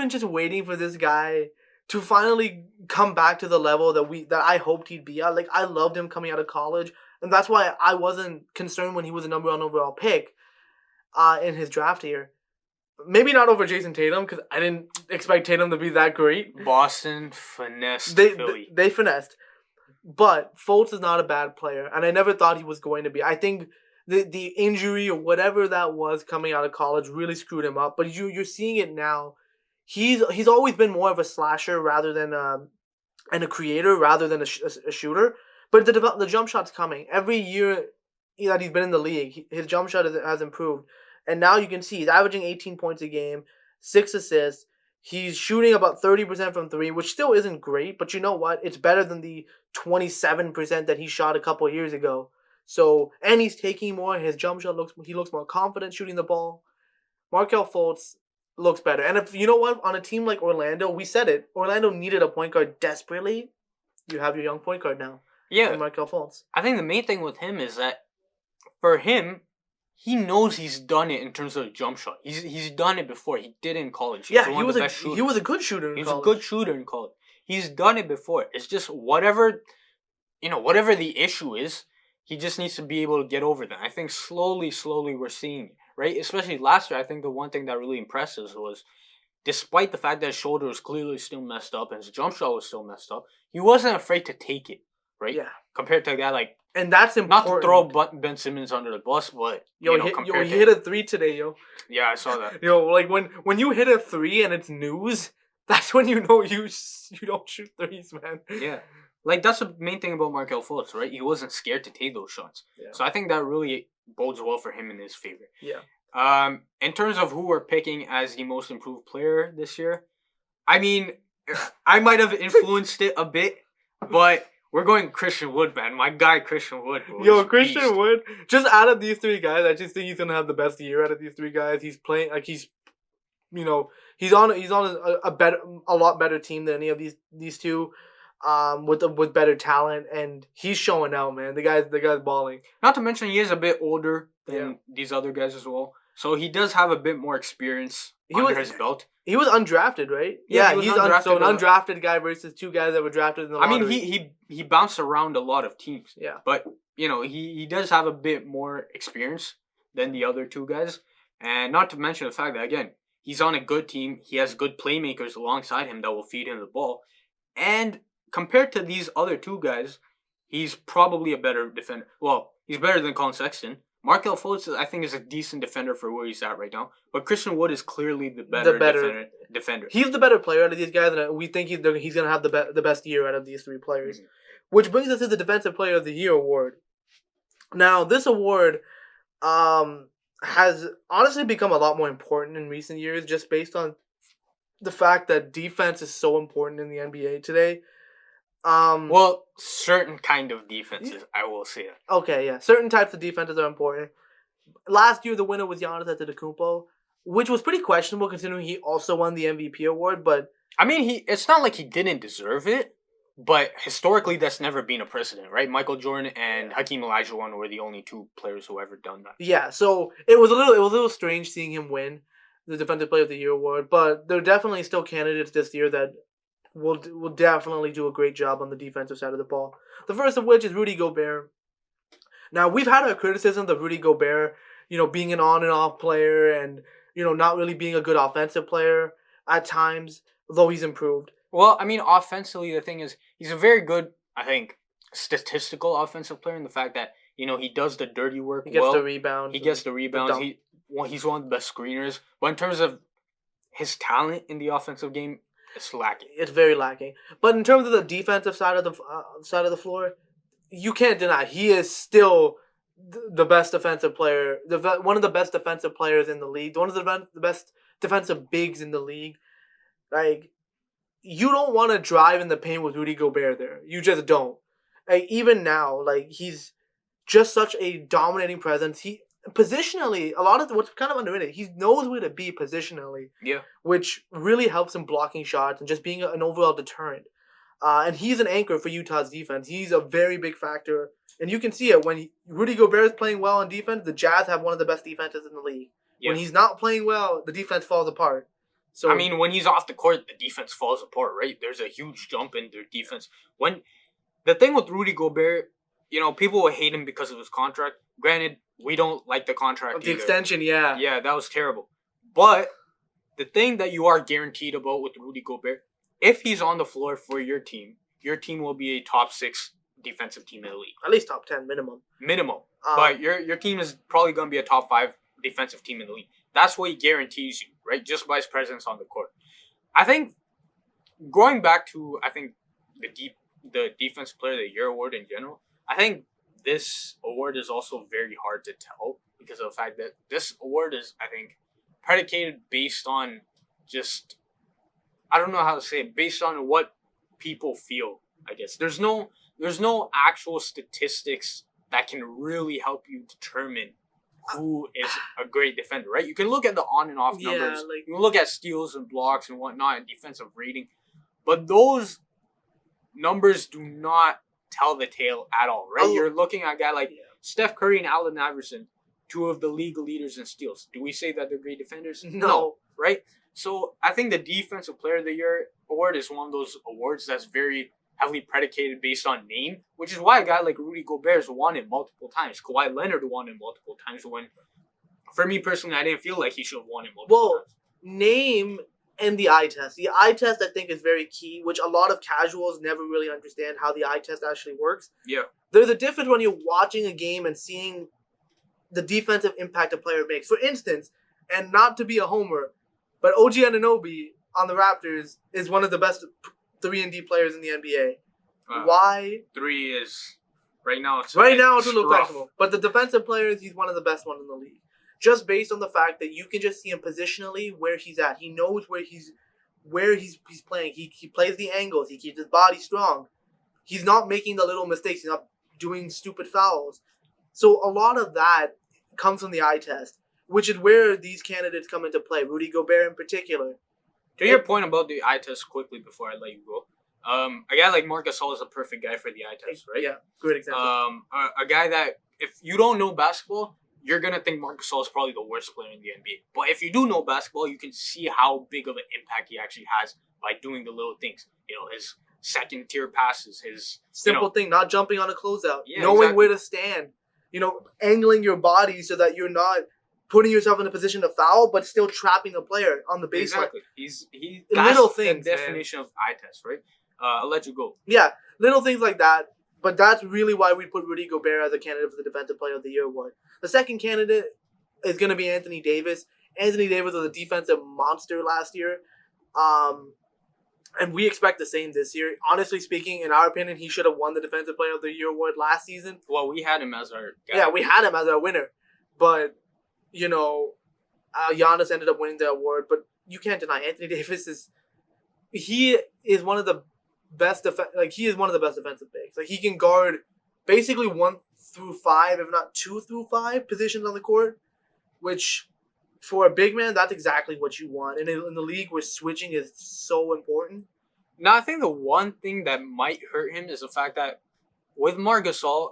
just waiting for this guy to finally come back to the level that I hoped he'd be at. Like, I loved him coming out of college, and that's why I wasn't concerned when he was a number 1 overall pick in his draft year. Maybe not over Jason Tatum, because I didn't expect Tatum to be that great. Boston finessed Philly. They finessed. But Fultz is not a bad player, and I never thought he was going to be. I think the injury or whatever that was coming out of college really screwed him up. But you're seeing it now. He's always been more of a slasher rather than and a creator rather than a shooter. But the jump shot's coming. Every year that he's been in the league, his jump shot has improved. And now you can see he's averaging 18 points a game, 6 assists. He's shooting about 30% from 3, which still isn't great. But you know what? It's better than the 27% that he shot a couple of years ago. So, and he's taking more. His jump shot looks more confident shooting the ball. Markel Fultz looks better. And if you know what, on a team like Orlando, we said it. Orlando needed a point guard desperately. You have your young point guard now. Yeah. Markel Fultz. I think the main thing with him is that for him, he knows he's done it in terms of jump shot. He's done it before. He did it in college. He was a good shooter in college. He was a good shooter in college. He's done it before. It's just whatever the issue is, he just needs to be able to get over that. I think slowly we're seeing it, right? Especially last year, I think the one thing that really impressed us was, despite the fact that his shoulder was clearly still messed up and his jump shot was still messed up, he wasn't afraid to take it, right? Yeah. Compared to a guy like, and that's important. Not to throw Ben Simmons under the bus, but he hit a 3 today, yo. Yeah, I saw that. Like when you hit a 3 and it's news, that's when you know you don't shoot threes, man. Yeah, like that's the main thing about Markel Fultz, right? He wasn't scared to take those shots. Yeah. So I think that really bodes well for him in his favor. Yeah. In terms of who we're picking as the most improved player this year, I mean, I might have influenced it a bit, but we're going Christian Wood, man. My guy, Christian Wood. Christian Wood. Just out of these 3 guys, I just think he's gonna have the best year out of these 3 guys. He's playing like he's on a lot better team than any of these 2, with better talent, and he's showing out, man. The guy's balling. Not to mention he is a bit older than these other guys as well, so he does have a bit more experience under his belt. He was undrafted, right? Yeah, he's undrafted. So an undrafted guy versus 2 guys that were drafted in the lottery. I mean, he bounced around a lot of teams. Yeah. But, he does have a bit more experience than the other 2 guys. And not to mention the fact that, again, he's on a good team. He has good playmakers alongside him that will feed him the ball. And compared to these other 2 guys, he's probably a better defender. Well, he's better than Colin Sexton. Markel Fultz, I think, is a decent defender for where he's at right now. But Christian Wood is clearly the better defender. He's the better player out of these guys, and we think he's going to have the best year out of these 3 players. Mm-hmm. Which brings us to the Defensive Player of the Year award. Now, this award has honestly become a lot more important in recent years, just based on the fact that defense is so important in the NBA today. Well, certain kind of defenses, I will say that. Okay, yeah. Certain types of defenses are important. Last year, the winner was Giannis Antetokounmpo, which was pretty questionable considering he also won the MVP award, but... I mean, it's not like he didn't deserve it, but historically, that's never been a precedent, right? Michael Jordan and Hakeem Olajuwon were the only 2 players who ever done that. Yeah, so it was a little strange seeing him win, the Defensive Player of the Year award, but there are definitely still candidates this year that will definitely do a great job on the defensive side of the ball. The first of which is Rudy Gobert. Now, we've had our criticism of Rudy Gobert, being an on and off player and, not really being a good offensive player at times, though he's improved. Well, I mean, offensively, the thing is, he's a very good, I think, statistical offensive player in the fact that, he does the dirty work He gets well. the rebounds. He gets the rebounds. dunk. He's one of the best screeners. But in terms of his talent in the offensive game, it's lacking. It's very lacking. But in terms of the defensive side of the floor, you can't deny he is still the best defensive player, one of the best defensive players in the league, one of the best defensive bigs in the league. Like, you don't want to drive in the paint with Rudy Gobert there. You just don't. Like, even now, like, he's just such a dominating presence. He positionally, a lot of what's kind of underrated, he knows where to be positionally. Yeah. Which really helps him blocking shots and just being an overall deterrent. And he's an anchor for Utah's defense. He's a very big factor. And you can see it when Rudy Gobert is playing well on defense, the Jazz have one of the best defenses in the league. Yeah. When he's not playing well, the defense falls apart. So I mean, when he's off the court, the defense falls apart, right? There's a huge jump in their defense. When the thing with Rudy Gobert, people will hate him because of his contract. Granted, we don't like the contract the extension, yeah. Yeah, that was terrible. But the thing that you are guaranteed about with Rudy Gobert, if he's on the floor for your team will be a top 6 defensive team in the league. At least top 10 minimum. But your team is probably going to be a top 5 defensive team in the league. That's what he guarantees you, right? Just by his presence on the court. I think going back to the Defensive Player of the Year award in general, I think this award is also very hard to tell because of the fact that this award is, I think, predicated based on just, I don't know how to say it, based on what people feel, I guess. There's no actual statistics that can really help you determine who is a great defender, right? You can look at the on and off numbers. You can look at steals and blocks and whatnot and defensive rating. But those numbers do not tell the tale at all, right? You're looking at a guy like Steph Curry and Allen Iverson, 2 of the league leaders in steals. Do we say that they're great defenders? No, right? So I think the Defensive Player of the Year award is one of those awards that's very heavily predicated based on name, which is why a guy like Rudy Gobert has won it multiple times. Kawhi Leonard won it multiple times when, for me personally, I didn't feel like he should have won it multiple times. Name and the eye test. The eye test, I think, is very key, which a lot of casuals never really understand how the eye test actually works. Yeah. There's a difference when you're watching a game and seeing the defensive impact a player makes. For instance, and not to be a homer, but OG Anunoby on the Raptors is one of the best 3-and-D players in the NBA. Why? 3 is right now. It's a little questionable, but the defensive players, he's one of the best ones in the league. Just based on the fact that you can just see him positionally where he's at. He knows where he's playing. He plays the angles. He keeps his body strong. He's not making the little mistakes. He's not doing stupid fouls. So a lot of that comes from the eye test, which is where these candidates come into play. Rudy Gobert in particular. To your point about the eye test quickly before I let you go, a guy like Marc Gasol is a perfect guy for the eye test, right? Yeah, good example. A guy that, if you don't know basketball, you're going to think Marc Gasol is probably the worst player in the NBA. But if you do know basketball, you can see how big of an impact he actually has by doing the little things. His second-tier passes, his... Simple thing, not jumping on a closeout. Knowing where to stand. Angling your body so that you're not putting yourself in a position to foul, but still trapping a player on the baseline. Exactly. That's little things, the definition of eye test, right? I'll let you go. Yeah, little things like that. But that's really why we put Rudy Gobert as a candidate for the Defensive Player of the Year award. The second candidate is going to be Anthony Davis. Anthony Davis was a defensive monster last year. And we expect the same this year. Honestly speaking, in our opinion, he should have won the Defensive Player of the Year award last season. Well, we had him as our guy. Yeah, we had him as our winner. But, Giannis ended up winning the award. But you can't deny Anthony Davis is one of the best defensive bigs. Like, he can guard basically 1 through 5, if not 2 through 5 positions on the court, which for a big man, that's exactly what you want. And in the league where switching is so important. Now, I think the one thing that might hurt him is the fact that with Marc Gasol,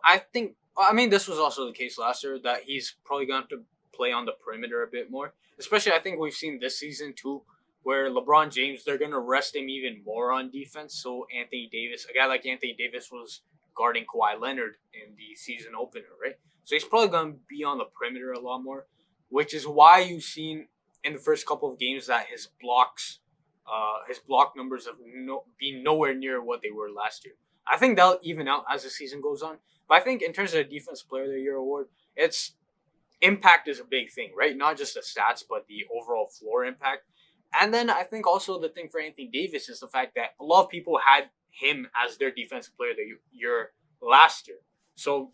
this was also the case last year, that he's probably going to have to play on the perimeter a bit more. Especially, I think we've seen this season too, where LeBron James, they're going to rest him even more on defense. So Anthony Davis, a guy like Anthony Davis was guarding Kawhi Leonard in the season opener, right? So he's probably going to be on the perimeter a lot more, which is why you've seen in the first couple of games that his block numbers have been nowhere near what they were last year. I think they'll even out as the season goes on. But I think in terms of the Defensive Player of the Year award, it's impact is a big thing, right? Not just the stats, but the overall floor impact. And then I think also the thing for Anthony Davis is the fact that a lot of people had him as their Defensive Player of the Year last year. So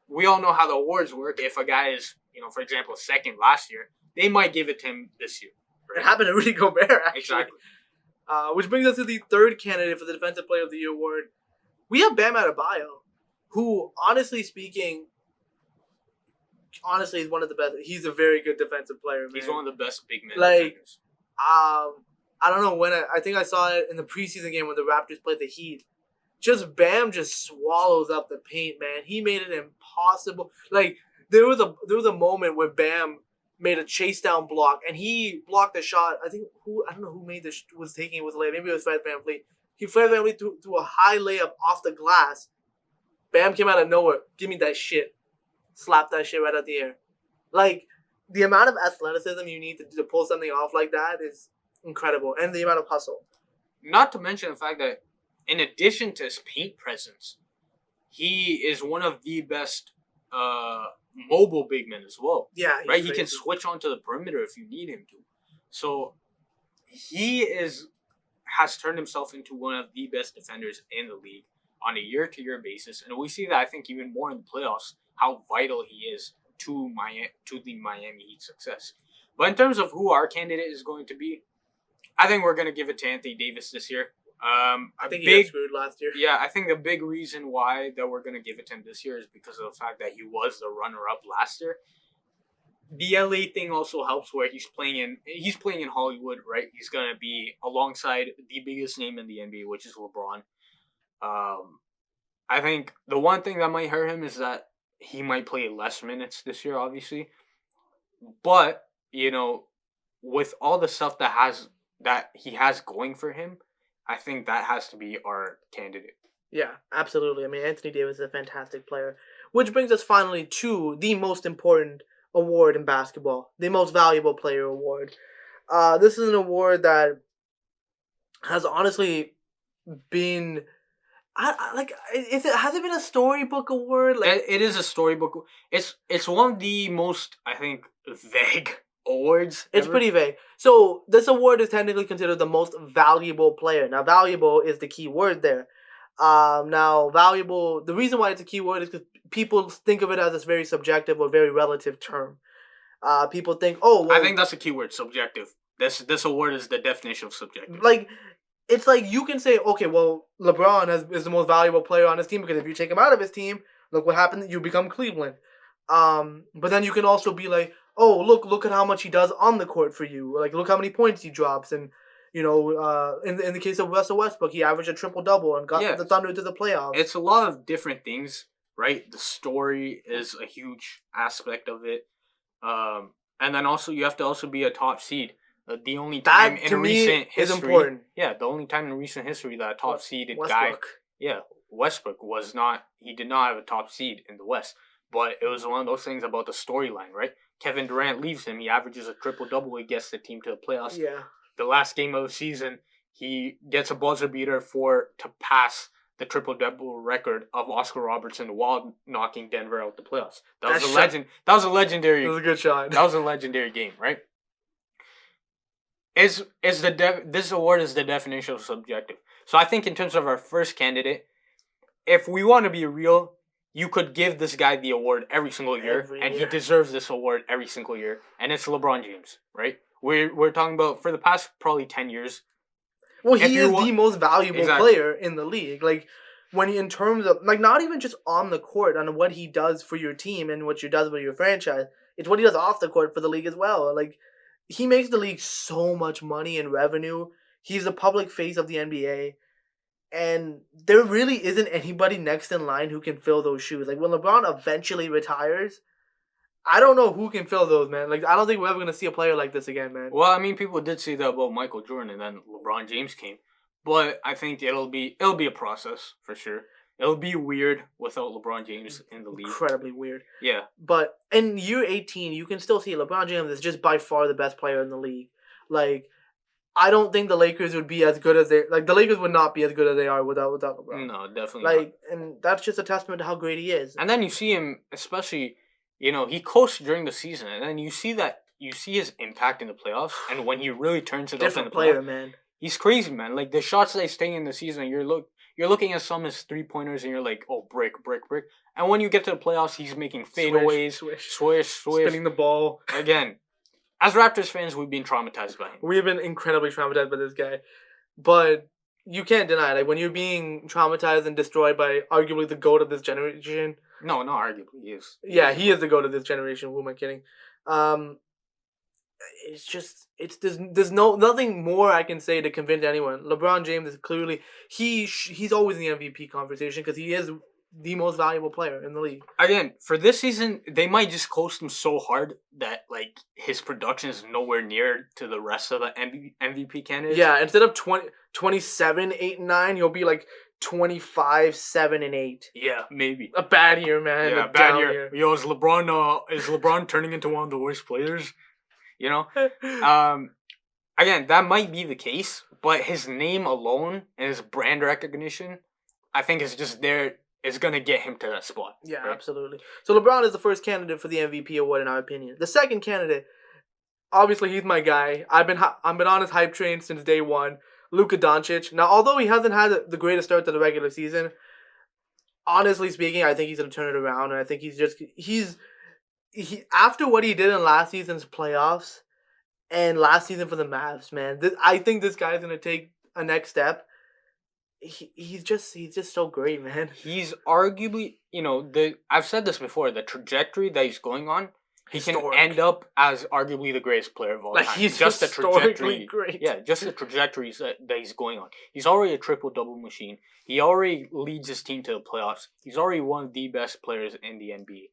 we all know how the awards work. If a guy is, for example, second last year, they might give it to him this year. Right? It happened to Rudy Gobert, actually. Exactly. Which brings us to the third candidate for the Defensive Player of the Year award. We have Bam Adebayo, who, honestly speaking, is one of the best. He's a very good defensive player, man. He's one of the best big men defenders. I don't know when. I think I saw it in the preseason game when the Raptors played the Heat. Bam just swallows up the paint, man. He made it impossible. Like, there was a moment where Bam made a chase down block and he blocked a shot. I don't know who was taking it with a layup. Maybe it was Fred VanVleet. Fred VanVleet threw a high layup off the glass. Bam came out of nowhere. Give me that shit. Slap that shit right out the air. Like, the amount of athleticism you need to pull something off like that is incredible. And the amount of hustle. Not to mention the fact that in addition to his paint presence, he is one of the best mobile big men as well. Yeah, right. He can switch onto the perimeter if you need him to. So he has turned himself into one of the best defenders in the league on a year-to-year basis, and we see that I think even more in the playoffs how vital he is to the Miami Heat success. But in terms of who our candidate is going to be, I think we're going to give it to Anthony Davis this year. I think he got screwed last year. Yeah, I think the big reason why that we're going to give it to him this year is because of the fact that he was the runner-up last year. The LA thing also helps where he's playing in Hollywood, right? He's going to be alongside the biggest name in the NBA, which is LeBron. I think the one thing that might hurt him is that he might play less minutes this year, obviously. But, with all the stuff that he has going for him, I think that has to be our candidate. Yeah, absolutely. I mean, Anthony Davis is a fantastic player. Which brings us finally to the most important award in basketball, the most valuable player award. This is an award that has honestly been... has it been a storybook award? It is a storybook. It's one of the most, I think, vague awards. It's pretty vague. So this award is technically considered the most valuable player. Now, valuable is the key word there. Now, valuable, the reason why it's a key word is because people think of it as this very subjective or very relative term. People think, I think that's a key word, subjective. This award is the definition of subjective. It's like you can say, okay, well, LeBron is the most valuable player on his team because if you take him out of his team, look what happened. You become Cleveland. But then you can also be like, oh, look at how much he does on the court for you. Like, look how many points he drops. And, in the case of Russell Westbrook, he averaged a triple-double and got the Thunder to the playoffs. It's a lot of different things, right? The story is a huge aspect of it. And then also you have to also be a top seed. The only time in recent history is important. Yeah, the only time in recent history that a top seeded guy, Westbrook he did not have a top seed in the West. But it was one of those things about the storyline, right? Kevin Durant leaves him. He averages a triple-double. He gets the team to the playoffs. Yeah. The last game of the season, he gets a buzzer beater to pass the triple-double record of Oscar Robertson while knocking Denver out the playoffs. That was a legendary. It was a good shot. That was a legendary game, right? This award is the definition of subjective. So I think in terms of our first candidate, if we want to be real, you could give this guy the award every single year, he deserves this award every single year, and it's LeBron James, right? We're talking about for the past probably 10 years. Well, he is the most valuable player in the league. Like, in terms of, not even just on the court, on what he does for your team and what he does for your franchise, it's what he does off the court for the league as well. Like, he makes the league so much money and revenue. He's the public face of the NBA. And there really isn't anybody next in line who can fill those shoes. Like, when LeBron eventually retires, I don't know who can fill those, man. Like, I don't think we're ever gonna see a player like this again, man. Well, I mean, people did say that about Michael Jordan, and then LeBron James came. But I think it'll be a process for sure. It'll be weird without LeBron James in the league. Incredibly weird. Yeah. But in year 18, you can still see LeBron James is just by far the best player in the league. Like, I don't think the Lakers would be as good as they like. The Lakers would not be as good as they are without LeBron. No, definitely like, not. And that's just a testament to how great he is. And then you see him, especially, he coached during the season, and then you see his impact in the playoffs, and when he really turns it up in the playoffs, man. He's crazy, man. Like the shots they stay in the season, you're looking at some of his 3-pointers, and you're like, oh, brick. And when you get to the playoffs, he's making fadeaways, swish, spinning the ball again. As Raptors fans, we've been traumatized by him. We've been incredibly traumatized by this guy. But you can't deny, like, when you're being traumatized and destroyed by arguably the GOAT of this generation. No, not arguably. He is. Yeah, he is the GOAT of this generation. Who am I kidding? It's just, there's nothing more I can say to convince anyone. LeBron James is clearly, he's always in the MVP conversation because he is the most valuable player in the league. Again, for this season, they might just coast him so hard that like his production is nowhere near to the rest of the MVP candidates. Yeah, instead of 27, 8, and 9, he'll be like 25, 7, and 8. Yeah, maybe. A bad year, man. Yeah, bad year. Yo, is LeBron turning into one of the worst players? Again, that might be the case, but his name alone and his brand recognition, I think is just there. Is going to get him to that spot. Yeah, right? Absolutely. So LeBron is the first candidate for the MVP award in our opinion. The second candidate, obviously he's my guy. I've been on his hype train since day one. Luka Doncic. Now, although he hasn't had the greatest start to the regular season, honestly speaking, I think he's going to turn it around, and I think he's after what he did in last season's playoffs and last season for the Mavs, man. I think this guy's going to take a next step. He's just so great, man. He's arguably, I've said this before, the trajectory that he's going on, he can end up as arguably the greatest player of all time. He's just the trajectory. Great. Yeah, just the trajectories that he's going on. He's already a triple-double machine. He already leads his team to the playoffs. He's already one of the best players in the NBA.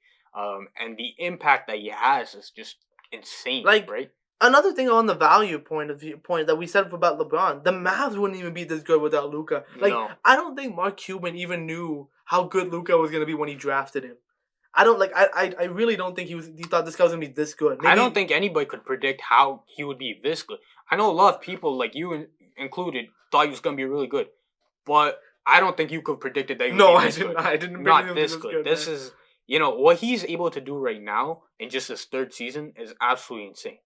And the impact that he has is just insane, right? Another thing on the value point that we said about LeBron, the Mavs wouldn't even be this good without Luka. No. I don't think Mark Cuban even knew how good Luka was gonna be when he drafted him. I really don't think he thought this guy was gonna be this good. I don't think anybody could predict how he would be this good. I know a lot of people, like you included, thought he was gonna be really good, but I don't think you could predict it that he would be this good. I didn't. Not this good. This is what he's able to do right now in just his third season is absolutely insane.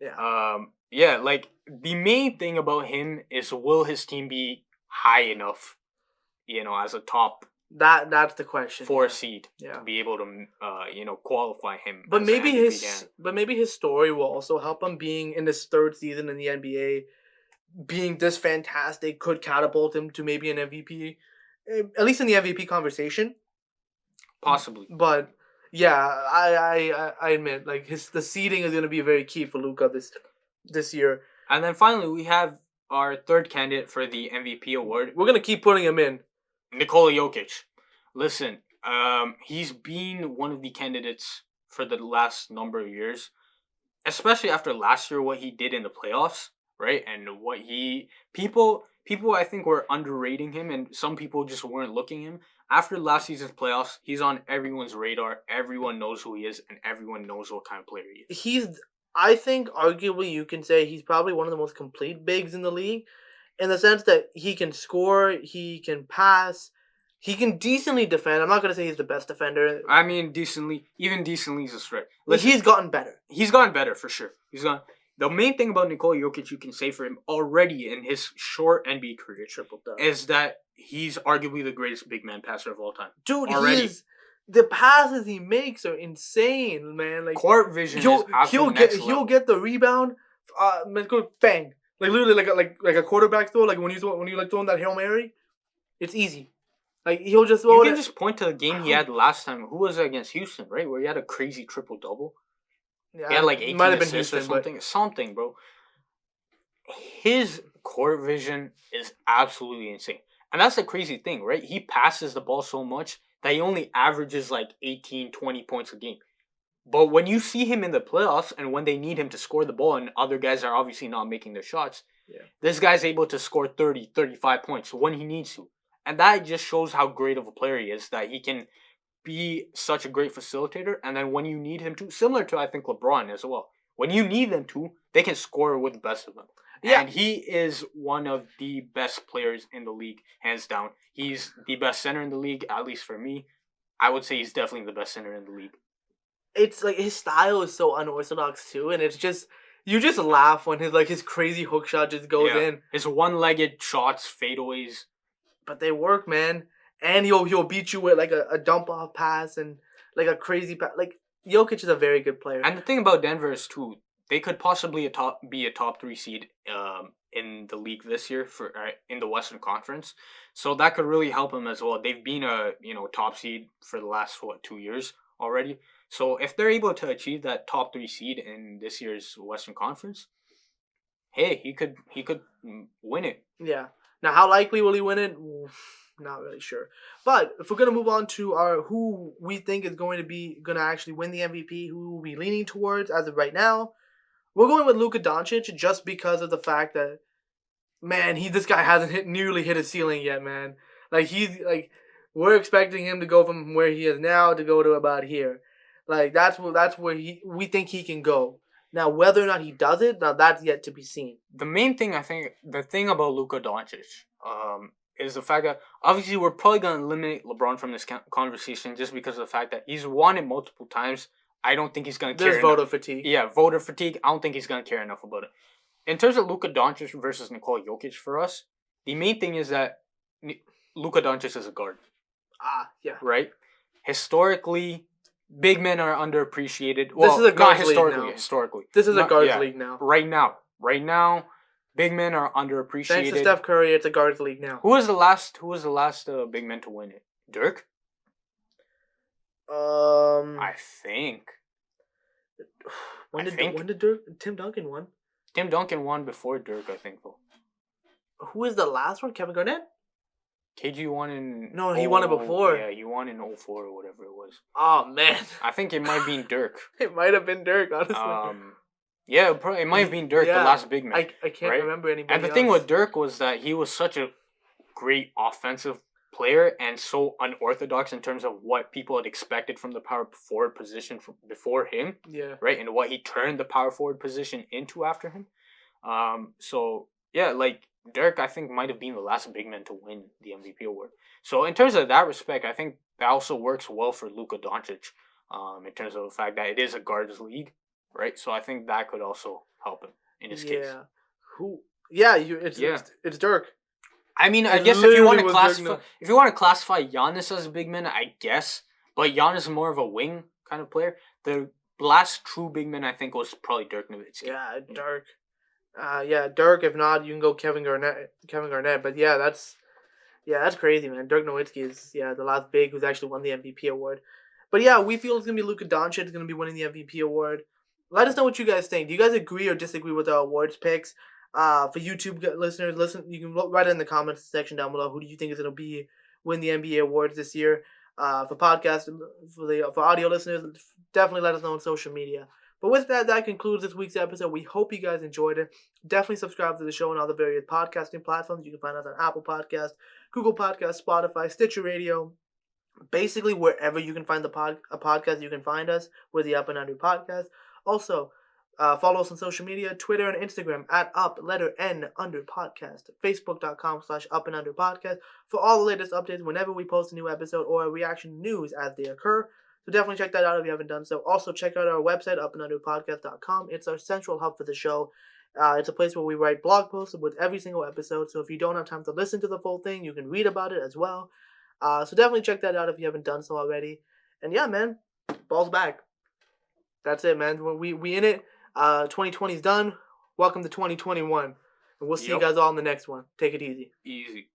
Yeah. Like the main thing about him is will his team be high enough, as a top that's the question. 4 seed to be able to qualify him. But maybe his story will also help him being in his third season in the NBA, being this fantastic could catapult him to maybe an MVP, at least in the MVP conversation. Possibly. But yeah, I admit, like, the seeding is going to be very key for Luka this year. And then finally, we have our third candidate for the MVP award. We're going to keep putting him in. Nikola Jokic. Listen, he's been one of the candidates for the last number of years, especially after last year, what he did in the playoffs, right? And what people I think were underrating him, and some people just weren't looking him. After last season's playoffs, he's on everyone's radar. Everyone knows who he is, and everyone knows what kind of player he is. I think, arguably, you can say he's probably one of the most complete bigs in the league, in the sense that he can score, he can pass, he can decently defend. I'm not going to say he's the best defender. I mean, even decently is a stretch. He's gotten better. He's gotten better, for sure. The main thing about Nikola Jokic you can say for him already in his short NBA career is that he's arguably the greatest big man passer of all time. Dude, the passes he makes are insane, man. Like, court vision he'll get the rebound, go bang. Like literally like a quarterback throw, like when you throwing that Hail Mary, it's easy. Like he'll just throw You can just point to the game he had last time. Who was it against Houston, right? Where he had a crazy triple double. Yeah, he had like 18 assists Houston, or something. Something, bro. His court vision is absolutely insane. And that's the crazy thing, right? He passes the ball so much that he only averages like 18, 20 points a game. But when you see him in the playoffs and when they need him to score the ball and other guys are obviously not making their shots, this guy's able to score 30, 35 points when he needs to. And that just shows how great of a player he is, that he can be such a great facilitator. And then when you need him to, similar to, I think, LeBron as well, when you need them to, they can score with the best of them. Yeah. And he is one of the best players in the league, hands down. He's the best center in the league, at least for me. I would say he's definitely the best center in the league. It's like his style is so unorthodox too, and it's just you just laugh when his crazy hook shot just goes in. His one-legged shots, fadeaways, but they work, man. And he'll beat you with like a dump off pass and like a crazy pass. Like Jokic is a very good player. And the thing about Denver is too, they could possibly be a top 3 seed in the league this year for in the Western Conference. So that could really help them as well. They've been a top seed for the last 2 years already. So if they're able to achieve that top 3 seed in this year's Western Conference, hey, he could win it. Yeah. Now, how likely will he win it? Not really sure. But if we're gonna move on to our who we think is going to actually win the MVP, who we'll be leaning towards as of right now, we're going with Luka Doncic just because of the fact that, man, this guy hasn't nearly hit his ceiling yet, man. We're expecting him to go from where he is now to go to about here. Like that's where we think he can go. Now, whether or not he does it, now that's yet to be seen. The main thing, I think, the thing about Luka Doncic, is the fact that obviously we're probably going to eliminate LeBron from this conversation just because of the fact that he's won it multiple times. I don't think he's going to care. There's voter fatigue. Yeah, voter fatigue. I don't think he's going to care enough about it. In terms of Luka Doncic versus Nikola Jokic for us, the main thing is that Luka Doncic is a guard. Yeah. Right? Historically, big men are underappreciated. Well, this is a guards not historically. League now. Historically. This is a guards league now. Right now, big men are underappreciated. Thanks to Steph Curry, it's a guards league now. Who was the last big man to win it? Dirk? I think. When did Tim Duncan won? Tim Duncan won before Dirk, I think, though. Who is the last one? Kevin Garnett? KG won in... No, he won it before. Yeah, he won in 2004 or whatever it was. Oh, man. I think it might have been Dirk. It might have been Dirk, honestly. Yeah, it might have been Dirk, the last big man. I can't remember anybody And the thing with Dirk was that he was such a great offensive player and so unorthodox in terms of what people had expected from the power forward position before him. Yeah. Right? And what he turned the power forward position into after him. So, yeah, like... Dirk, I think, might have been the last big man to win the MVP award. So, in terms of that respect, I think that also works well for Luka Doncic, in terms of the fact that it is a guards league, right? So, I think that could also help him in his case. Who? Yeah, it's Dirk. I mean, I guess if you want to classify Giannis as a big man, I guess, but Giannis is more of a wing kind of player. The last true big man, I think, was probably Dirk Nowitzki. Yeah, Dirk. Dirk. If not, you can go Kevin Garnett. But that's crazy, man. Dirk Nowitzki is the last big who's actually won the MVP award. But yeah, we feel it's gonna be Luka Doncic is gonna be winning the MVP award. Let us know what you guys think. Do you guys agree or disagree with our awards picks? For YouTube listeners, you can write it in the comments section down below. Who do you think is gonna win the NBA awards this year? For podcast, for audio listeners, definitely let us know on social media. But with that concludes this week's episode. We hope you guys enjoyed it. Definitely subscribe to the show on all the various podcasting platforms. You can find us on Apple Podcasts, Google Podcasts, Spotify, Stitcher Radio. Basically, wherever you can find a podcast, you can find us. We're the Up and Under Podcast. Also, follow us on social media, Twitter and Instagram at @N_Podcast. Facebook.com/UpAndUnderPodcast for all the latest updates whenever we post a new episode or reaction news as they occur. So definitely check that out if you haven't done so. Also, check out our website, UpAndUnderPodcast.com. It's our central hub for the show. It's a place where we write blog posts with every single episode. So if you don't have time to listen to the full thing, you can read about it as well. So definitely check that out if you haven't done so already. And yeah, man, ball's back. That's it, man. We in it. 2020's done. Welcome to 2021. And we'll see you guys all in the next one. Take it easy. Easy.